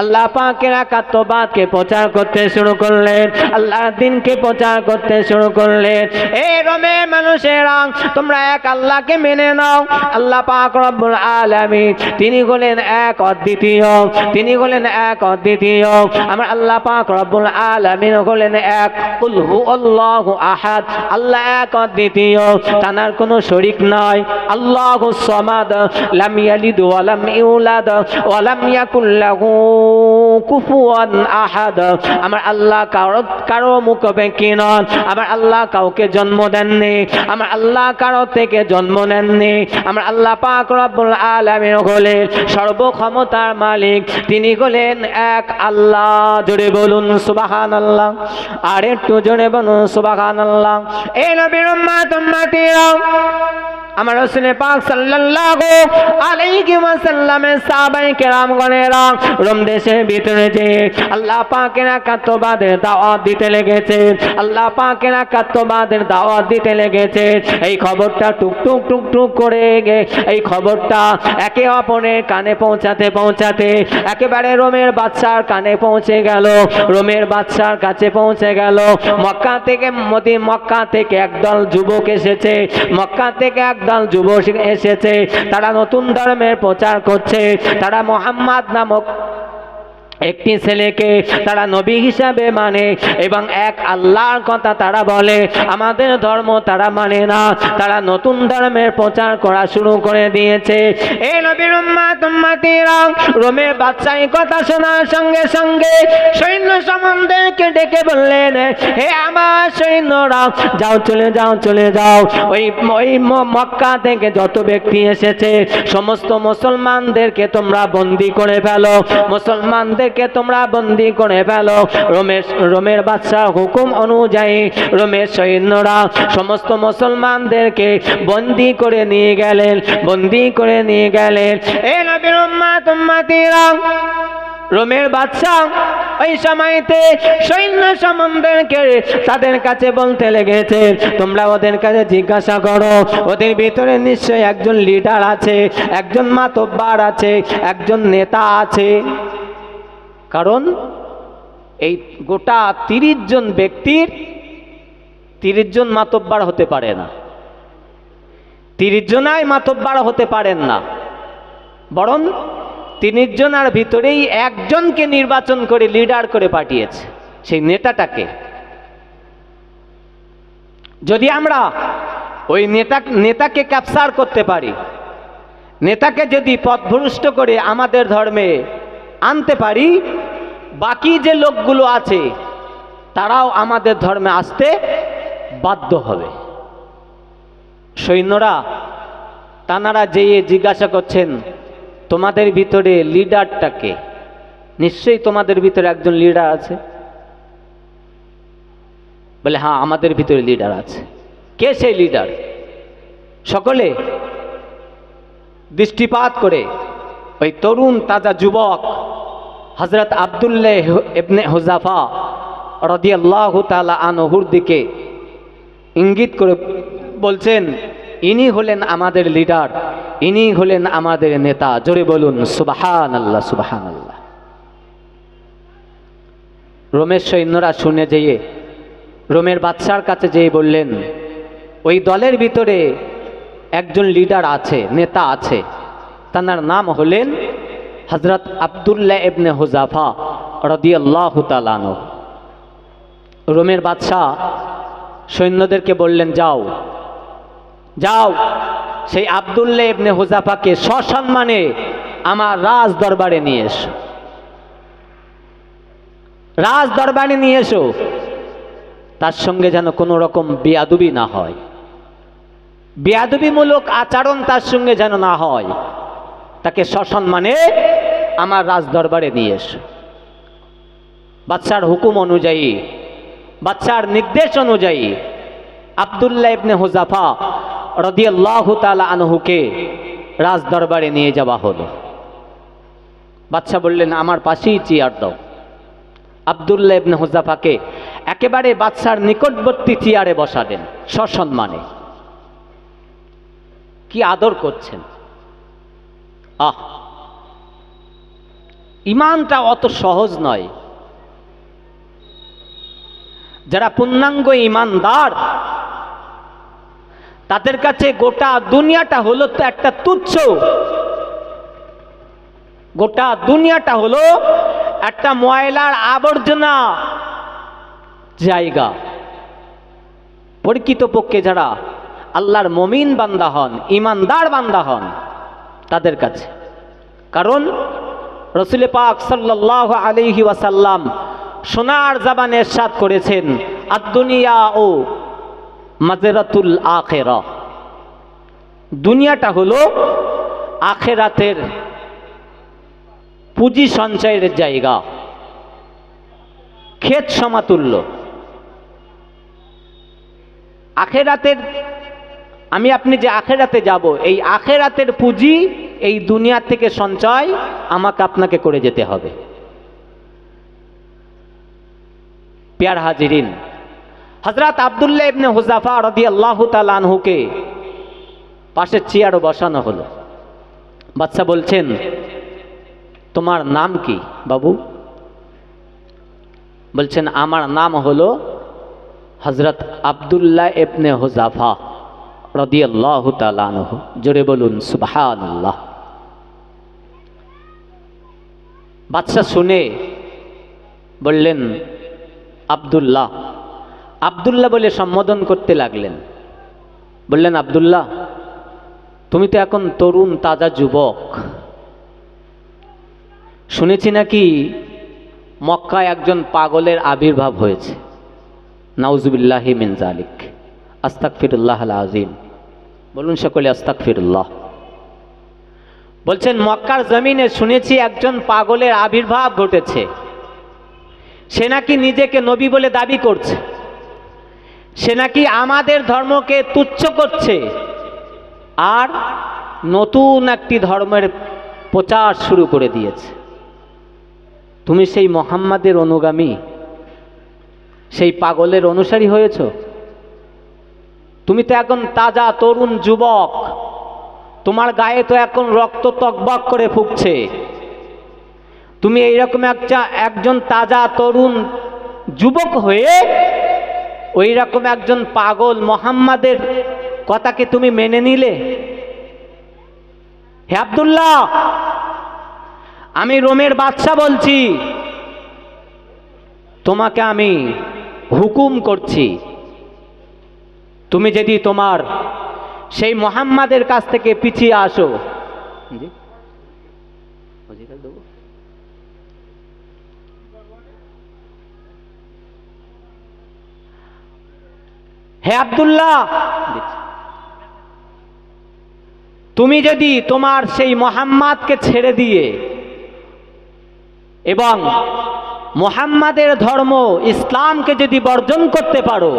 আল্লাহ পাকের একাত্মবাদকে প্রচার করতে শুরু করলেন, আল্লাহর দ্বীনকে প্রচার করতে শুরু করলেন। এই রোমের মানুষেরা, তোমরা এক আল্লাহকে মেনে নাও। আল্লাহ পাক রব্বুল আলামিন তিনি হলেন এক অদ্বিতীয়, তিনি হলেন এক অদ্বিতীয়। আমার আল্লাহ পাক রব্বুল আলামিন হলেন এক। কুল হুয়াল্লাহু আহাদ, আল্লাহ এক অদ্বিতীয়, তার কোনো শরীক নাই। আল্লাহুস সামাদ, লাম ইয়ালিদ ওয়া লাম ইউলাদ ওয়া লাম ইয়াকুল লাহু কুফুয়ান আহাদ। আমার আল্লাহ কারো মুখাপেক্ষী নন, আমার আল্লাহ কাউকে জন্ম দেননি, আমার আল্লাহ কারো থেকে জন্ম নেননি। আমার আল্লাহ পাক রব্বুল আলামিন হলেন সর্বক্ষমতার মালিক, তিনি হলেন এক আল্লাহ। জোরে বলুন সুবহানাল্লাহ, আর একটু জোরে বলুন সুবহানাল্লাহ। এই নবীর উম্মতিরা, আমার রাসূল পাক সাল্লাল্লাহু আলাইহি ওয়াসাল্লামের সাহাবায়ে কেরামগণেরা রোম দেশের ভিতরে যে আল্লাহ পাকের একাত্মবাদের দাওয়াত দিতে লেগেছে, আল্লাহ পাকের একাত্মবাদের দাওয়াত দিতে লেগেছে। এই খবরটা টুকটুক টুকটুক করে এই খবরটা একে অপরের কানে পৌঁছাতে পৌঁছাতে একেবারে রোমের বাদশার কানে পৌঁছে গেল, রোমের বাদশার কাছে পৌঁছে গেল। মক্কা থেকে একদল যুবক এসেছে, মক্কা থেকে একদল যুবক এসেছে, তারা নতুন ধর্মের প্রচার করছে। তারা মুহাম্মদ নামক একটি ছেলেকে তারা নবী হিসাবে মানে এবং এক আল্লাহর কথা তারা বলে, আমাদের ধর্ম তারা মানে না, তারা নতুন ধর্মের প্রচার করা শুরু করে দিয়েছে। এই নবীর উম্মতিরা রোমের বাদশাহ কথা শোনার সঙ্গে সঙ্গে সৈন্য সামন্তদেরকে ডেকে বললেন, হে আমার সৈন্যরা, যাও চলে যাও চলে যাও, ওই মক্কা থেকে যত ব্যক্তি এসেছে সমস্ত মুসলমানদেরকে তোমরা বন্দী করে ফেলো, মুসলমানদেরকে তোমরা বন্দী করে ফেলো। রোমের বাদশার হুকুম অনুযায়ী রোমের সৈন্যরা সমস্ত মুসলমানদেরকে বন্দী করে নিয়ে গেলেন, বন্দী করে নিয়ে গেলেন। এই নবীর উম্মতিরা রোমের বাদশাহ ওই সময়তে সৈন্য সামন্তদেরকে তাদের কাছে বলতে লেগেছে, তোমরা ওদের কাছে জিজ্ঞাসা করো, ওদের ভিতরে নিশ্চয়ই একজন লিডার আছে, একজন মাতব্বার আছে, একজন নেতা আছে। কারণ এই গোটা 30 জন ব্যক্তির 30 জন মাতব্বার হতে পারে না, 30 জনাই মাতব্বার হতে পারেন না, বরং 30 জনের ভিতরেই একজনকে নির্বাচন করে লিডার করে পাঠিয়েছে, সেই নেতাটাকে। যদি আমরা ওই নেতাকে ক্যাপচার করতে পারি, নেতাকে যদি পথভ্রষ্ট করে আমাদের ধর্মে আনতে পারি, বাকি যে লোকগুলো আছে তারাও আমাদের ধর্মে আসতে বাধ্য হবে। সৈন্যরা তানারা যেয়ে জিজ্ঞাসা করছেন, তোমাদের ভিতরে লিডারটাকে? নিশ্চয়ই তোমাদের ভিতরে একজন লিডার আছে। বলে, হ্যাঁ আমাদের ভিতরে লিডার আছে। কে সেই লিডার? সকলে দৃষ্টিপাত করে ওই তরুণ তাজা যুবক হযরত আব্দুল্লাহ ইবনে হুযাফা রাদিয়াল্লাহু তাআলা আনহুর দিকে ইঙ্গিত করে বলছেন, ইনি হলেন আমাদের লিডার, ইনি হলেন আমাদের নেতা। জোরে বলুন সুবহানাল্লাহ, সুবহানাল্লাহ। রোমের সৈন্যরা শুনে যেয়ে রোমের বাদশার কাছে যেয়ে বললেন, ওই দলের ভিতরে একজন লিডার আছে, নেতা আছে, তার নাম হলেন হযরত আব্দুল্লাহ ইবনে হুযাফা রাদিয়াল্লাহু তাআলা আনহু। রোমের বাদশা সৈন্যদেরকে বললেন, যাও যাও, সেই আব্দুল্লাহ ইবনে হুযাফাকে সসম্মানে আমার রাজ দরবারে নিয়ে এসো, রাজ দরবারে নিয়ে এসো। তার সঙ্গে যেন কোনো রকম বেয়াদবি না হয়, বেয়াদবিমূলক আচরণ তার সঙ্গে যেন না হয়, তাকে সসম্মানে আমার রাজ দরবারে নিয়ে এসো। বাদশার হুকুম অনুযায়ী, বাদশার নির্দেশ অনুযায়ী আব্দুল্লাহ ইবনে হুযাফা রাদিয়াল্লাহু তাআলা আনহুকে রাজ দরবারে নিয়ে যাওয়া হলো। বাদশা বললেন, আমার পাশেই চেয়ার দাও। আব্দুল্লাহ ইবনে হুযাফাকে একেবারে বাদশার নিকটবর্তী চেয়ারে বসালেন সসম্মানে। কি আদর করছেন! আহ, ইমানটা অত সহজ নয়। যারা পূর্ণাঙ্গ ইমানদার তাদের কাছে গোটা দুনিয়াটা হলো তো একটা তুচ্ছ, গোটা দুনিয়াটা হলো একটা ময়লার আবর্জনা জায়গা। প্রকৃতপক্ষে যারা আল্লাহর মুমিন বান্দা হন, ইমানদার বান্দা হন তাদের কাছে। কারণ রাসূল পাক সাল্লাল্লাহু আলাইহি ওয়াসাল্লাম সোনার জবানে ইরশাদ করেছেন, আদ-দুনিয়া ও মাজরাতুল আখিরাহ, দুনিয়াটা হলো আখিরাতের পুঁজি সঞ্চয়ের জায়গা, ক্ষেত সমাতুল্য। আখিরাতের, আমি আপনি যে আখিরাতে যাব, এই আখিরাতের পুঁজি এই দুনিয়া থেকে সঞ্চয় আমাকে আপনাকে করে যেতে হবে। প্যার হাজিরিন, হযরত আব্দুল্লাহ ইবনে হুযাফা রাদিয়াল্লাহু তাআলা আনহুকে পাশের চেয়ারে বসানো হলো। বাদশা বলছেন, তোমার নাম কি বাবু? বলছেন, আমার নাম হলো হযরত আব্দুল্লাহ ইবনে হুযাফা রাদিয়াল্লাহু তাআলা আনহু। জোরে বলুন সুবহানাল্লাহ। বাদশা শুনে বললেন আব্দুল্লাহ। আব্দুল্লাহ বলে সম্বোধন করতে লাগলেন। বললেন আব্দুল্লাহ, তুমি তো এখন তরুণ তাজা যুবক, শুনেছি নাকি মক্কায় একজন পাগলের আবির্ভাব হয়েছে। নাউজুবিল্লাহি মিন যালিক, আস্তাগফিরুল্লাহ আল আযীম। বলুন সকলে আস্তাগফিরুল্লাহ। বলছেন মক্কার জমিনে শুনেছি একজন পাগলের আবির্ভাব ঘটেছে। সে নাকি নিজেকে নবী বলে দাবি করছে, সে নাকি আমাদের ধর্মকে তুচ্ছ করছে আর নতুন একটি ধর্মের প্রচার শুরু করে দিয়েছে। তুমি সেই মুহাম্মাদের অনুগামী, সেই পাগলের অনুসারী হয়েছ? তুমি তো এখন তাজা তরুণ যুবক, তোমার গায়ে তো এখন রক্ত টকবক করে ফুটছে। তুমি এইরকম একজন তাজা তরুণ যুবক হয়ে ওই রকম একজন পাগল মুহাম্মাদের কথাকে তুমি মেনে নিলে? হে আব্দুল্লাহ, আমি রোমের বাদশা বলছি, তোমাকে আমি হুকুম করছি, তুমি যদি তোমার সেই মুহাম্মাদের কাছ থেকে পিছিয়ে আসো। হে আব্দুল্লাহ, তুমি যদি তোমার সেই মুহাম্মাদকে ছেড়ে দিয়ে এবং মুহাম্মাদের ধর্ম ইসলামকে যদি বর্জন করতে পারো,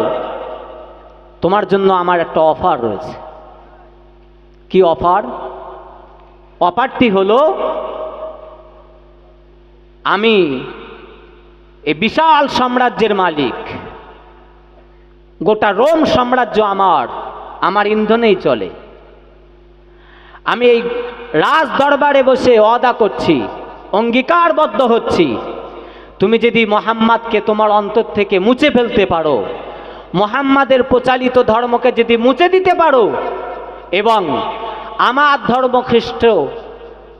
তোমার জন্য আমার একটা অফার রয়েছে। কি অফার? অফারটি হলো, আমি এই বিশাল সাম্রাজ্যের মালিক, গোটা রোম সাম্রাজ্য আমার ইন্ধনেই চলে। আমি এই রাজ দরবারে বসে ওয়াদা করছি, অঙ্গীকারবদ্ধ হচ্ছি, তুমি যদি মুহাম্মাদকে তোমার অন্তর থেকে মুছে ফেলতে পারো, মুহাম্মাদের প্রচালিত ধর্মকে যদি মুছে দিতে পারো এবং আমার ধর্ম খ্রিস্ট,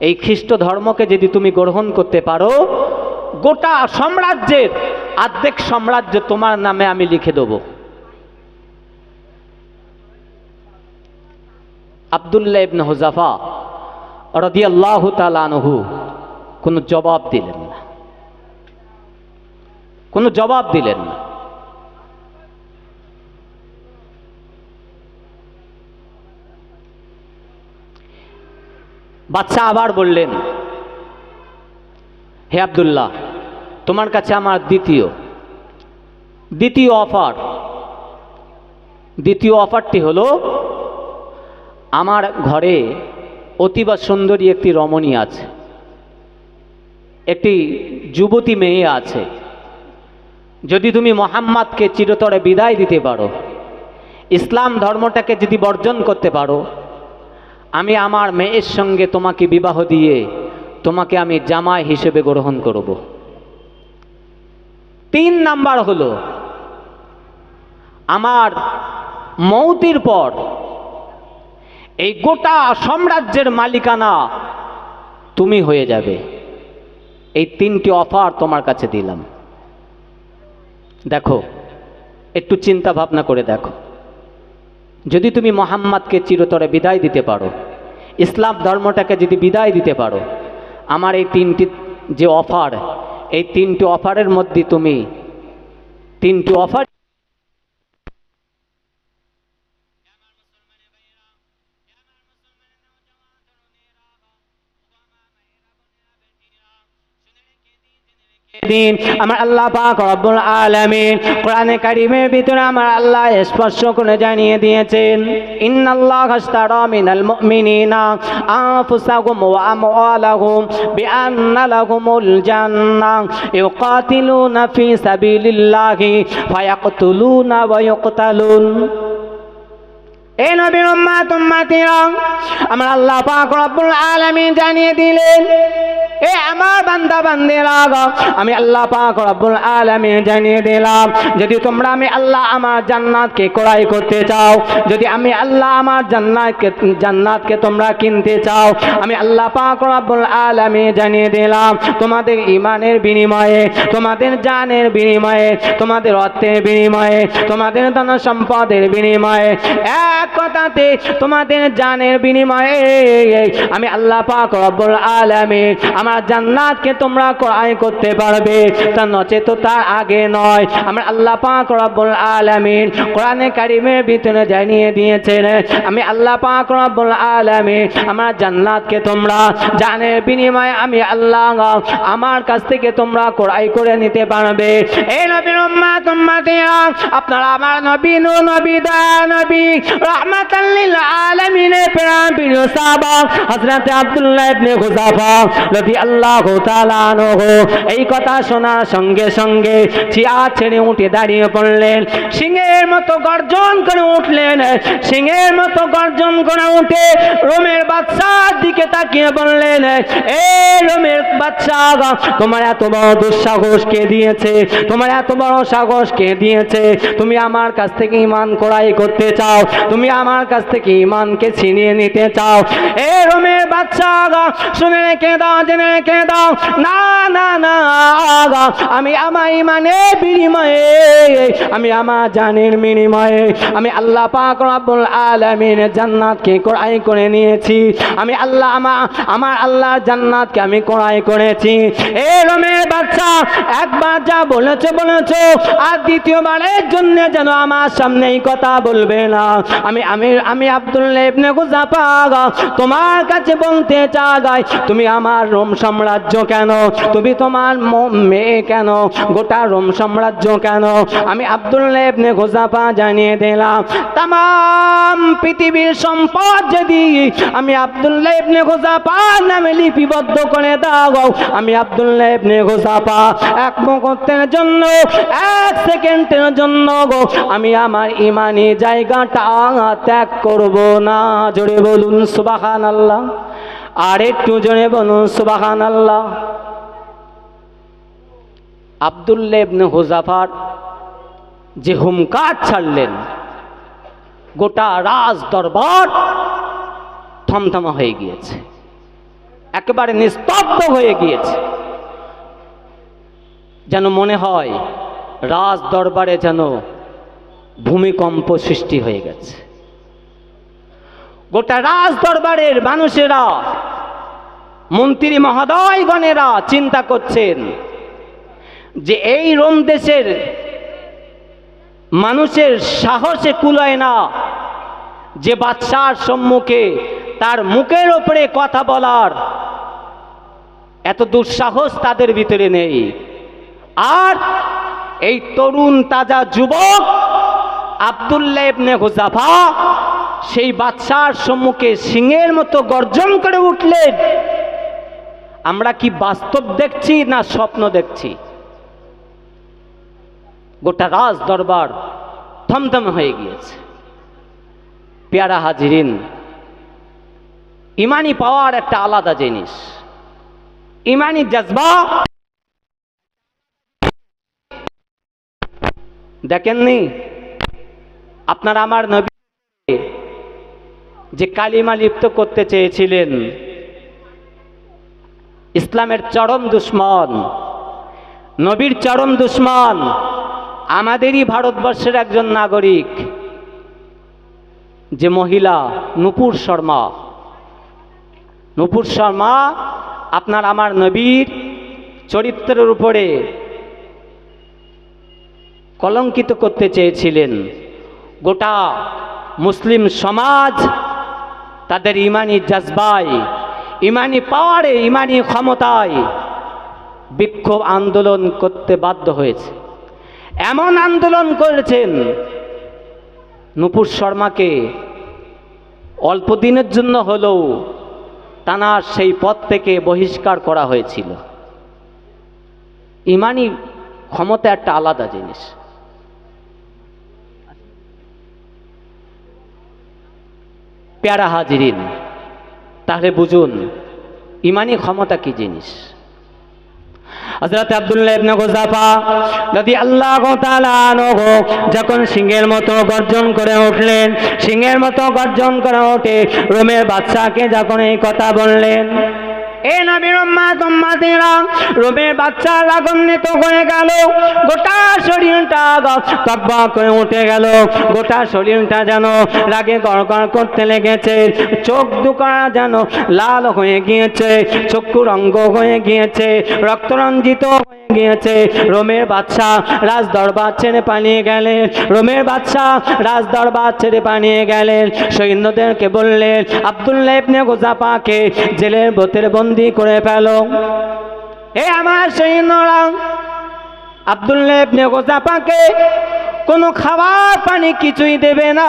এই খ্রিস্ট ধর্মকে যদি তুমি গ্রহণ করতে পারো, গোটা সাম্রাজ্যের অর্ধেক সাম্রাজ্য তোমার নামে আমি লিখে দেব। আব্দুল্লাহ ইবনে হুযাফা রাদিয়াল্লাহু তাআলা আনহু কোনো জবাব দিলেন না, কোনো জবাব দিলেন না। বাদশা আবার বললেন, হে আব্দুল্লাহ, তোমার কাছে আমার দ্বিতীয় অফার। দ্বিতীয় অফারটি হলো, আমার ঘরে অতীব সুন্দরী একটি রমণী আছে, একটি যুবতী মেয়ে আছে। যদি তুমি মুহাম্মাদকে চিরতরে বিদায় দিতে পারো, ইসলাম ধর্মটাকে যদি বর্জন করতে পারো, আমি আমার মেয়ের সঙ্গে তোমাকে বিবাহ দিয়ে তোমাকে আমি জামাই হিসেবে গ্রহণ করব। 3 নাম্বার হলো, আমার মৌতির পর এই গোটা সাম্রাজ্যের মালিকানা তুমি হয়ে যাবে। এই 3টি অফার তোমার কাছে দিলাম। দেখো, একটু চিন্তা ভাবনা করে দেখো, যদি তুমি মুহাম্মাদকে চিরতরে বিদায় দিতে পারো, ইসলাম ধর্মটাকে যদি বিদায় দিতে পারো, আমার এই 3টি যে অফার, এই 3টি অফারের মধ্যে তুমি 3টি অফার দিন আমার আল্লাহ পাক রব্বুল আলামিন কোরআনে কারীমের ভিতরে আমার আল্লাহ স্পষ্ট করে জানিয়ে দিয়েছেন, ইন্নাল্লাহা আশতারা মিনাল মুমিনিনা আনফুসাহুম ওয়া আমওয়ালাহুম বিআন্না লাহুমুল জান্নাহ ইউকাতিলুনা ফি সাবিলিল্লাহি ফায়াকতুলুনা ওয়া ইউকতালুন। এই নবীর উম্মতিরা, আমার আল্লাহ পাক রব্বুল আলামিন জানিয়ে দিলেন, এ আমার বান্দা বান্দিরা, আমি আল্লাহ পাক রব্বুল আলামিন জানিয়ে দিলাম, যদি তোমরা আমি আল্লাহ আমার জান্নাতকে ক্রয় করতে চাও, যদি আমি আল্লাহ আমার জান্নাতকে তোমরা কিনতে চাও, আমি আল্লাহ পাক রব্বুল আলামিন জানিয়ে দিলাম, তোমাদের ঈমানের বিনিময়ে, তোমাদের জানের বিনিময়ে, তোমাদের অর্থের বিনিময়ে, তোমাদের ধন সম্পদের বিনিময়ে, এক কথাতে তোমাদের জানের বিনিময়ে আমি আল্লাহ পাক রব্বুল আলামিন আমার জান্নাতকে তোমরা ক্রয় করতে পারবে। তা নচেত তার আগে নয়। আমার আল্লাহ পাক রব্বুল আলামিন কোরআনে কারিমের ভিতরে জানিয়ে দিয়েছেন, আমি আল্লাহ পাক রব্বুল আলামিন আমার জান্নাতকে তোমরা জানের বিনিময়ে আমি আল্লাহ আমার কাছ থেকে তোমরা ক্রয় করে নিতে পারবে। এই নবীর উম্মত উম্মতিরা, আপনারা আমার নবী নবী দয়ার নবী রাহমাতাল লিল আলামিনের প্রিয় সাহাবা হযরত আব্দুল্লাহ ইবনে হুযাফা রাদিয়াল্লাহু তাআলা আনহু এই কথা শোনার সঙ্গে সঙ্গে চেয়ার ছেড়ে উঠে দাঁড়িয়ে পড়লেন, সিংহের মতো গর্জন করে উঠলেন, সিংহের মতো গর্জন করে উঠে রোমের বাদশার দিকে তাকিয়ে বললেন, এ রোমের বাদশা, তোমার এত বড় দুঃসাহস কে দিয়েছে? তোমার এত বড় সাহস কে দিয়েছে? তুমি আমার কাছ থেকে ঈমান ক্রয় করতে চাও, তুমি আমার কাছ থেকে ঈমানকে ছিনিয়ে নিতে চাও? এ রোমের বাদশা, শুনে রেখে দাও, জেনে রেখে দাও, না না না, আমি আমার ঈমানের বিনিময়ে, আমি আমার জানের বিনিময়ে আমি আল্লাহ পাক রব্বুল আলামিন জান্নাতকে ক্রয় করে নিয়েছি। আমি আল্লাহ আমার আল্লাহর জান্নাতকে আমি ক্রয় করেছি। এ রোমের বাদশা, একবার যা বলেছো বলেছো, আর দ্বিতীয়বারের জন্য যেন আমার সামনে এই কথা বলবে না। আমি আব্দুল্লাহ ইবনে হুযাফা তোমার কাছে বলতে চাই, তুমি আমার রোম সাম্রাজ্য কেন, তুমি তোমার মেয়ে কেন, গোটা রোম সাম্রাজ্য কেন? আমি আব্দুল্লাহ ইবনে হুযাফা জানিয়ে দিলাম, তাম পৃথিবীর সম্পদ যদি আমি আব্দুল্লাহ ইবনে হুযাফা নামে লিপিবদ্ধ করে দাও, আমি আব্দুল্লাহ ইবনে হুযাফা এক মুহূর্তের জন্য, এক সেকেন্ডের জন্য আমি আমার ঈমানি জায়গাটা ত্যাগ করব না। জোরে বলুন সুবহানাল্লাহ, আর একটু জোরে বলুন সুবহানাল্লাহ। আব্দুল্লাহ ইবনে হুযাফার যে হুঙ্কার ছাড়লেন, গোটা রাজ দরবার থমথমা হয়ে গিয়েছে, একেবারে নিস্তব্ধ হয়ে গিয়েছে। যেন মনে হয় রাজ দরবারে যেন ভূমিকম্প সৃষ্টি হয়ে গেছে। গোটা রাজ দরবারের মানুষেরা, মন্ত্রী মহোদয়গণেরা চিন্তা করছেন যে এই রোম দেশের মানুষের সাহসে কুলায় না যে বাদশার সম্মুখে তার মুখের ওপরে কথা বলার এত দুঃসাহস তাদের ভিতরে নেই। আর এই তরুণ তাজা যুবক আব্দুল্লাহ ইবনে হুযাফা সেই বাদশার সম্মুখে সিংহের মতো গর্জন করে উঠলেন। আমরা কি বাস্তব দেখছি না স্বপ্ন দেখছি? গোটা রাজ দরবার থমথম হয়ে গিয়েছে। পেয়ারা হাজিরিন, ইমানি পাওয়ার একটা আলাদা জিনিস, ইমানি জজবা। দেখেননি আপনারা আমার নবী যে কালিমা লিপ্ত করতে চেয়েছিলেন, ইসলামের চরম দুশ্মন, নবীর চরম দুশ্মন, আমাদেরই ভারতবর্ষের একজন নাগরিক যে মহিলা নূপুর শর্মা, নূপুর শর্মা আপনার আমার নবীর চরিত্রের উপরে কলঙ্কিত করতে চেয়েছিলেন। গোটা মুসলিম সমাজ তাদের ইমানি জজবায়, ইমানি পাওয়ারে, ইমানি ক্ষমতায় বিক্ষোভ আন্দোলন করতে বাধ্য হয়েছে। এমন আন্দোলন করেছেন, নূপুর শর্মাকে অল্প দিনের জন্য হলেও তানার সেই পদ থেকে বহিষ্কার করা হয়েছিল। ইমানি ক্ষমতা একটা আলাদা জিনিস। পেয়ারা হাজিরিন, তাহলে বুঝুন ইমানি ক্ষমতা কি জিনিস। হযরত আব্দুল্লাহ ইবনে হুযাফা রাদিয়াল্লাহু তাআলা আনহু যখন সিংহের মতো গর্জন করে উঠলেন, সিংহের মতো গর্জন করে উঠে রোমের বাদশাকে যখন এই কথা বললেন, এ নবীর উম্মতেরা, রোমের বাচ্চা রাগান্বিত হয়ে গেল, গোটা শরীরটা ককবক করে উঠে গেল, গোটা শরীরটা যেন রাগে গড়গড় করতে লেগেছে, চোখ দুটো যেন লাল হয়ে গিয়েছে, চক্ষুর অঙ্গ হয়ে গিয়েছে, রক্তরঞ্জিত হয়ে গিয়েছে। রোমের বাদশা রাজ দরবার ছেড়ে পালিয়ে গেলেন, রোমের বাদশা রাজ দরবার ছেড়ে পালিয়ে গেলেন। সৈন্যদেরকে বললেন, আব্দুল্লাহ ইবনে হুযাফাকে জেলের ভেতরে বন্দী করে ফেলো। এ আমার সৈন্যরা, আব্দুল্লাহ ইবনে হুযাফাকে কোনো খাবার পানি কিছুই দেবে না।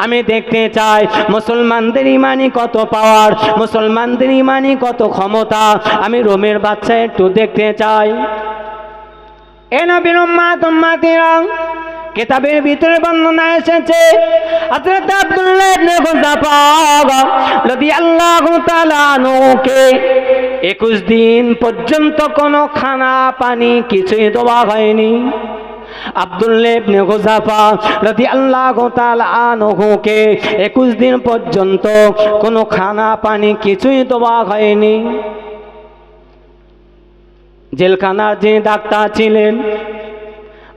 আমি দেখতে চাই মুসলমানদের ইমানি কত পাওয়ার, মুসলমানদের ইমানি কত ক্ষমতা, আমি রোমের বাচ্চা একটু দেখতে চাই। এ নবীর উম্মতেরা, কিতাবের ভিতরে বর্ণনা এসেছে হযরত আব্দুল্লাহ ইবনে হুযাফা রাদিয়াল্লাহু তাআলা আনহুকে 21 দিন পর্যন্ত কোনো খানা পানি কিছুই দেওয়া হয়নি। আব্দুল্লাহ ইবনে হুযাফা রাদিয়াল্লাহু তাআলা আনহুকে 21 দিন পর্যন্ত কোনো খানা পানি কিছুই দেওয়া হয়নি। জেলখানার যে ডাক্তার ছিলেন,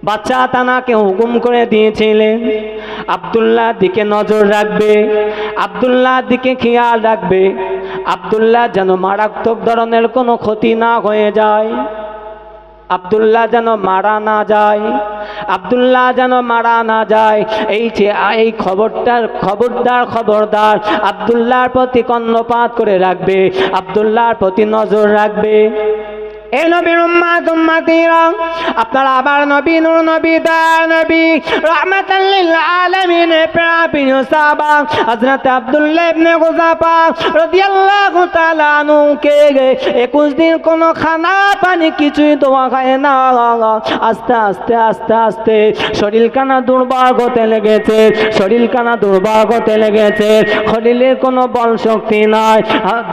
বাচ্চা তানাকে হুকুম করে দিয়েছিলেন আব্দুল্লাহ দিকে নজর রাখবে, আব্দুল্লাহ দিকে খেয়াল রাখবে, আব্দুল্লাহ যেন মারাত্মক ধরনের কোনো ক্ষতি না হয়ে যায়, আব্দুল্লাহ যেন মারা না যায়, আব্দুল্লাহ যেন মারা না যায়। এই খবরদার আব্দুল্লাহর প্রতি কর্ণপাত করে রাখবে, আব্দুল্লাহর প্রতি নজর রাখবে। এ নবীর উম্মতেরা, আপনারা আবার নবী, নূর নবী, দয়ার নবী, রাহমাতাল লিল আলামিন প্রিয় সাহাবা হযরত আব্দুল্লাহ ইবনে হুযাফা রাদিয়াল্লাহু তাআলা আনহুকে 21 দিন কোনো খানা পানি কিছুই দেওয়া হয় না। আস্তে আস্তে আস্তে আস্তে শরীরখানা দুর্বল হতে লেগেছে, শরীরখানা দুর্বল হতে লেগেছে, শরীরের কোনো বল শক্তি নাই।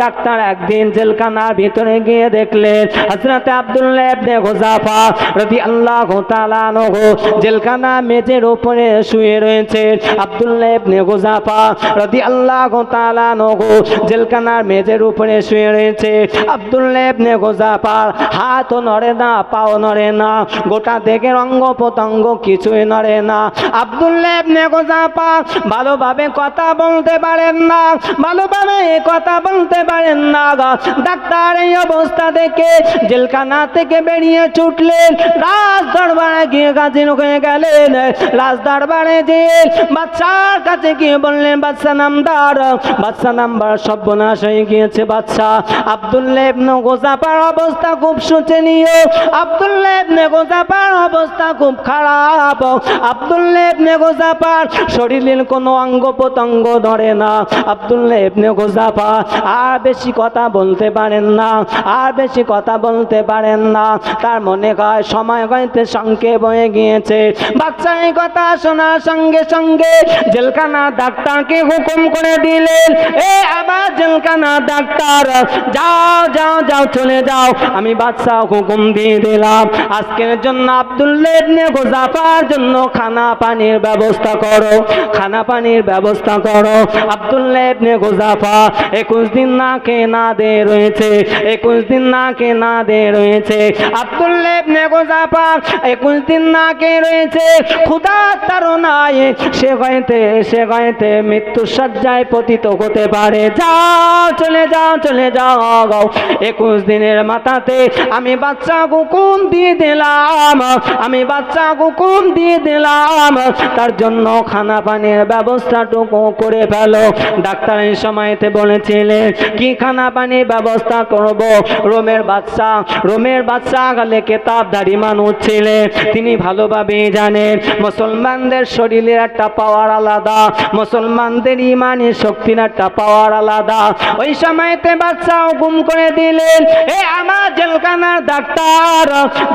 ডাক্তার একদিন জেলখানার ভিতরে গিয়ে দেখলেন হযরত আব্দুল্লাহ ইবনে হুযাফা রাদিয়াল্লাহু তাআলা আনহু জেলখানা মেজের উপরে শুয়ে রয়েছে। আব্দুল্লাহ ইবনে হুযাফা রাদিয়াল্লাহু তাআলা আনহু জেলখানার মেজের উপরে শুয়ে রয়েছে। আব্দুল্লাহ ইবনে হুযাফার হাতও নড়ে না, পাও নড়ে না, গোটা দেহের অঙ্গ প্রত্যঙ্গ কিছুই নড়ে না। আব্দুল্লাহ ইবনে হুযাফা ভালোভাবে কথা বলতে পারেন না, ভালোভাবে কথা বলতে পারেন না। ডাক্তার এই অবস্থা দেখে জেলখানা থেকে বেরিয়ে ছুটলেন, রাজ দরবারে গিয়ে হাজির হয়ে গেলেন। রাজ দরবারে যেয়ে বাদশার কাছে গিয়ে বললেন, বাদশা নামদার, বাদশা নাম্বার সর্বনাশ হয়ে গিয়েছে বাদশা। আব্দুল্লাহ ইবনে হুযাফার অবস্থা খুব শোচনীয়, আব্দুল্লাহ ইবনে হুযাফার অবস্থা খুব খারাপ, আব্দুল্লাহ ইবনে হুযাফার শরীরের কোনো অঙ্গ প্রত্যঙ্গ ধরে না। আব্দুল্লাহ ইবনে হুযাফা আর বেশি কথা বলতে পারেন না, আর বেশি কথা বলতে পারেন না। তার মনে হয় সময় হইতে সংক্ষেপ হয়ে গিয়েছে। বাচ্চা এই কথা শোনার সঙ্গে সঙ্গে জেলখানা ডাক্তারকে হুকুম করে দিলেন, এ আবার জেলখানা ডাক্তার, যাও যাও যাও, চলে যাও, আমি বাদশা হুকুম দিয়ে দিলাম, আজকের জন্য আব্দুল্লাহ ইবনে হুযাফার জন্য খানা পানির ব্যবস্থা করো, খানা পানির ব্যবস্থা করো। আব্দুল্লাহ ইবনে হুযাফা 21 দিন না খেয়ে না দিয়ে রয়েছে, 21 দিন না খেয়ে না দিয়ে রয়েছে। আব্দুল্লাহ ইবনে হুযাফা 21 দিন না খেয়ে রয়েছে, ক্ষুধার তাড়নায় সে হইতে মৃত্যুর শয্যায় পতিত হতে পারে। যাও, চলে যাও, চলে যাও। 21 দিনের মাথাতে আমি বাচ্চা হুকুম দিয়ে দিলাম, আমি বাচ্চা হুকুম দিয়ে দিলাম, তার জন্য খানা পানির ব্যবস্থাটুকু করে ফেলো। ডাক্তার এই সময়তে বলেছিলেন, কি খানা পানির ব্যবস্থা করব? রোমের বাদশা রোমের বাদশা গেলে কেতাবধারী মানুষ ছিলেন, তিনি ভালোভাবে জানেন মুসলমানদের শরীরের একটা পাওয়ার আলাদা, মুসলমানদের ইমানি শক্তির একটা পাওয়ার আলাদা। ওই সময়তে বাদশা হুকুম করে দিলেন, এ আমার জেলখানার ডাক্তার,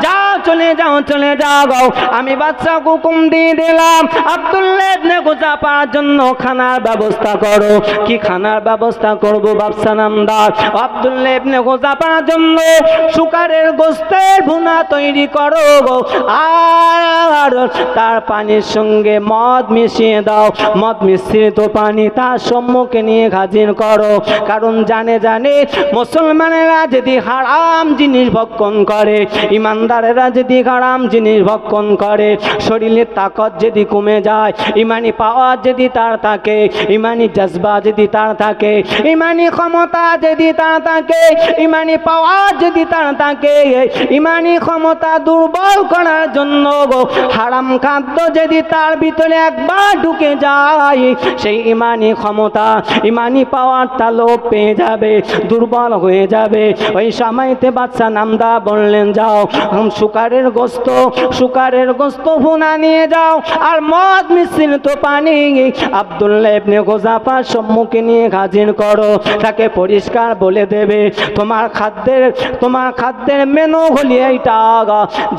যাও চলে যাও চলে যাও। আমি বাদশা হুকুম দিয়ে দিলাম, আব্দুল্লাহ ইবনে গুজাফার জন্য খানার ব্যবস্থা করো। কি খানার ব্যবস্থা করব বাদশা নামদার? আব্দুল্লাহ ইবনে গুজাফার জন্য শুকরের গোশতের ভুনা তৈরি করো, আর তার পানির সঙ্গে মদ মিশিয়ে দাও, মদ মিশ্রিত পানি তার সম্মুখে নিয়ে হাজির করো। কারণ জানে মুসলমানেরা যদি হারাম জিনিস ভক্ষণ করে, ইমানদারেরা যদি হারাম জিনিস ভক্ষণ করে, শরীরের তাকত যদি কমে যায়, ইমানি পাওয়ার যদি তার থাকে, ইমানি জজবা যদি তার থাকে, ইমানি ক্ষমতা যদি তার থাকে, ইমানি পাওয়ার যদি তার থাকে, ইমানি ক্ষমতা দুর্বল করার জন্য হারাম খাদ্য যদি তার ভিতরে একবার ঢুকে যায়, সেই ইমানি ক্ষমতা ইমানি পাওয়ারটা লোপ পেয়ে যাবে, দুর্বল হয়ে যাবে। ওই সময়তে বাদশা নামদা বললেন, যাও শুকরের গোশত ভুনা নিয়ে যাও, আর মদ মিশ্রিত পানি আব্দুল্লাহ ইবনে গুজাফার সম্মুখে নিয়ে হাজির করো। তাকে পরিষ্কার বলে দেবে, তোমার খাদ্যের মেনু হলি এইটা,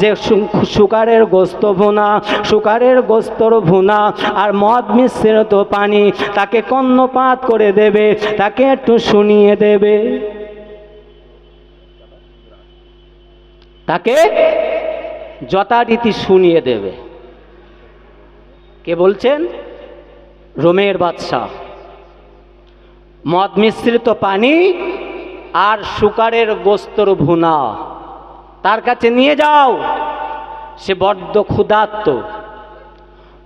যে শুকরের গোশতর ভুনা আর মদ মিশ্রিত পানি। তাকে কর্ণপাত করে দেবে, তাকে একটু শুনিয়ে দেবে, তাকে যথারীতি শুনিয়ে দেবে। কে বলছেন? রোমের বাদশা। মদ মিশ্রিত পানি আর শুকরের গোশতর ভুনা তার কাছে নিয়ে যাও। সে বড্ড ক্ষুধার্ত,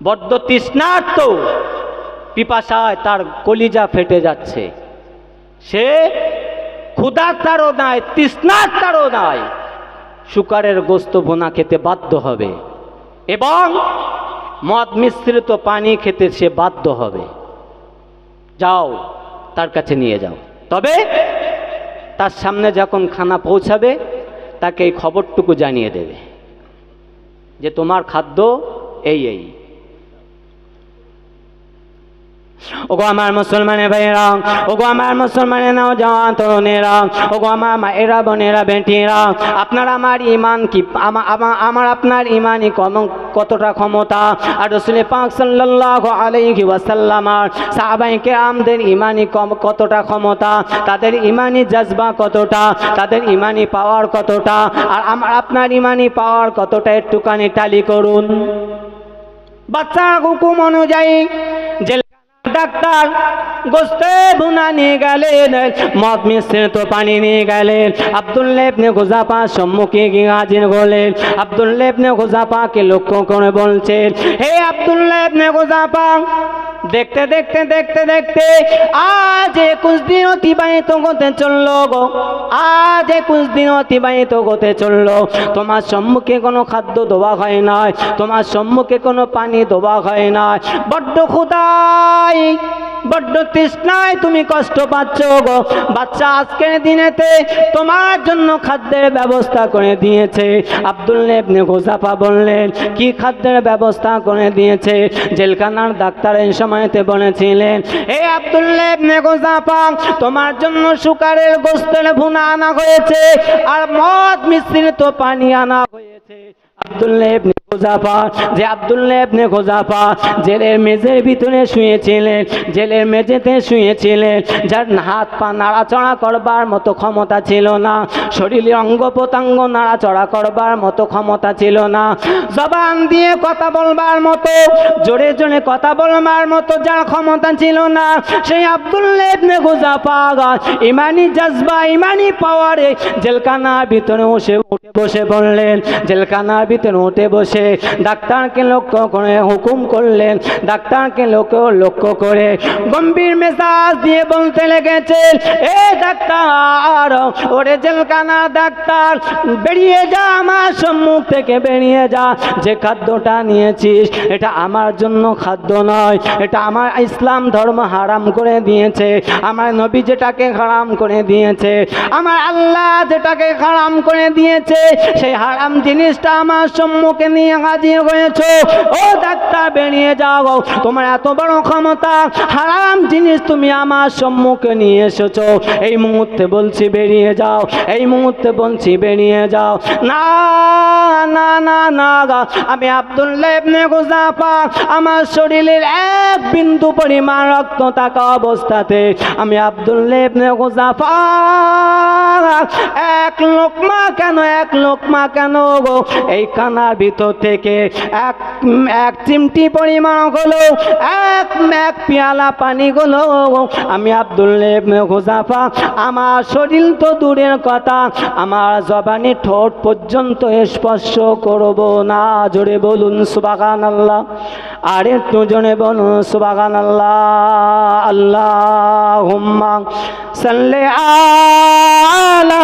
বড্ড তৃষ্ণার্ত, পিপাসায় তার কলিজা ফেটে যাচ্ছে। সে ক্ষুধার্তারও নাই, তৃষ্ণার্তারও নাই, শুকরের গোশত ভুনা খেতে বাধ্য হবে এবং মদ মিশ্রিত পানি খেতে সে বাধ্য হবে। যাও তার কাছে নিয়ে যাও। তবে তার সামনে যখন খানা পৌঁছাবে, তাকে এই খবরটুকু জানিয়ে দেবে যে তোমার খাদ্য এই। ওগো আমার মুসলমানের ভাইয়েরা, ওগো আমার মুসলমানের নওজওয়ান তরুণেরা, ওগো আমার মায়েরা, বোনেরা, বেটিরা, আপনার আমার ইমান কি, আমার আপনার ইমানই কতটা ক্ষমতা, আর রাসূল পাক সাল্লাল্লাহু আলাইহি ওয়াসাল্লাম আর সাহাবায়ে কেরামদের ইমানই কতটা ক্ষমতা, তাদের ইমানি জজবা কতটা, তাদের ইমানি পাওয়ার কতটা, আর আমার আপনার ইমানি পাওয়ার কতটা, একটুখানি টালি করুন। বাচ্চা হুকুম অনুযায়ী ডাক্তার গোশতে ভুনা নিয়ে গেলেন, মদ মিশ্রিত পানি নিয়ে গেলেন। আব্দুল্লাহ ইবনে গুজাফার সম্মুখে গিয়ে হাজির হলেন। আব্দুল্লাহ ইবনে গুজাফাকে লক্ষ্য করে বলছেন, হে আব্দুল্লাহ ইবনে গুজাফা, দেখতে দেখতে দেখতে দেখতে আজ 21 দিন অতিবাহিত হতে চলল গো, আজ 21 দিন অতিবাহিত হতে চলল। তোমার সম্মুখে কোনো খাদ্য দেওয়া হয় নাই, তোমার সম্মুখে কোনো পানি দেওয়া হয় নাই। বড্ড ক্ষুধায়, বড্ড তৃষ্ণায় তুমি কষ্ট পাচ্ছ গো। বাচ্চা আজকের দিনেতে তোমার জন্য খাদ্যের ব্যবস্থা করে দিয়েছে। আব্দুল্লাহ ইবনে গুজাফা বললেন, কি খাদ্যের ব্যবস্থা করে দিয়েছে? জেলখানার ডাক্তার এই সময়তে বলেছিলেন, হে আব্দুল্লাহ ইবনে গুজাফা, তোমার জন্য শুকরের গোশতের ভুনা আনা হয়েছে আর মদ মিশ্রিত পানি আনা হয়েছে। আব্দুল্লাহ ইবনে গুজাফা, যে আব্দুল্লাহ ইবনে গুজাফা জেলের মেঝের ভিতরে শুয়েছিলেন, জেলের মেঝেতে শুয়েছিলেন, যার হাত পা নাড়াচড়া করবার মতো ক্ষমতা ছিল না, শরীরের অঙ্গ প্রত্যঙ্গ নাড়াচড়া করবার মতো ক্ষমতা ছিল না, জবান দিয়ে কথা বলবার মতো, জোরে জোরে কথা বলবার মতো যার ক্ষমতা ছিল না, সেই আব্দুল্লাহ ইবনে গুজাফা ইমানি জজবা, ইমানি পাওয়ারে জেলখানার ভিতরে উঠে বসে পড়লেন। জেলখানার ভিতরে উঠে বসে ডাক্তারকে লক্ষ্য করে হুকুম করলেন। ডাক্তারকে লক্ষ্য করে গম্ভীর মেজাজ দিয়ে বলতে লেগেছেন, এ ডাক্তার, ডাক্তার, ওরে জেলখানা ডাক্তার, বেরিয়ে যা, আমার সম্মুখ থেকে বেরিয়ে যা। যে খাদ্যটা নিয়েছিস এটা আমার জন্য খাদ্য নয়, এটা আমার ইসলাম ধর্ম হারাম করে দিয়েছে। আমার নবী যেটাকে হারাম করে দিয়েছে, আমার আল্লাহ যেটাকে হারাম করে দিয়েছে, সেই হারাম জিনিসটা আমার সম্মুখে নিয়ে হাজির হয়েছে। ও ডাক্তার, বেরিয়ে যাও, তোমার এত বড় ক্ষমতা, হারাম জিনিস তুমি আমার সম্মুখে নিয়ে এসেছো। এই মুহূর্তে বলছি বেরিয়ে যাও, এই মুহূর্তে বলছি বেরিয়ে যাও। না না না না, আমি আব্দুল্লাহ ইবনে হুযাফা, আমার শরীরের এক বিন্দু পরিমাণ রক্ত থাকা অবস্থাতে আমি আব্দুল্লাহ ইবনে হুযাফা এক লোকমা কেন গো, এই কানার ভিতর থেকে এক চিমটি পরিমাণ হলো, এক পেয়ালা পানি হলো আমি আব্দুল্লাহ ইবনে হুযাফা, আমার শরীর তো দূরের কথা, আমার জবানে ঠোঁট পর্যন্ত স্পর্শ করব না। জোরে বলুন সুবহানাল্লাহ, আর একটু জোরে বলুন সুবহানাল্লাহ। আল্লাহুম্মা সাল্লি আলা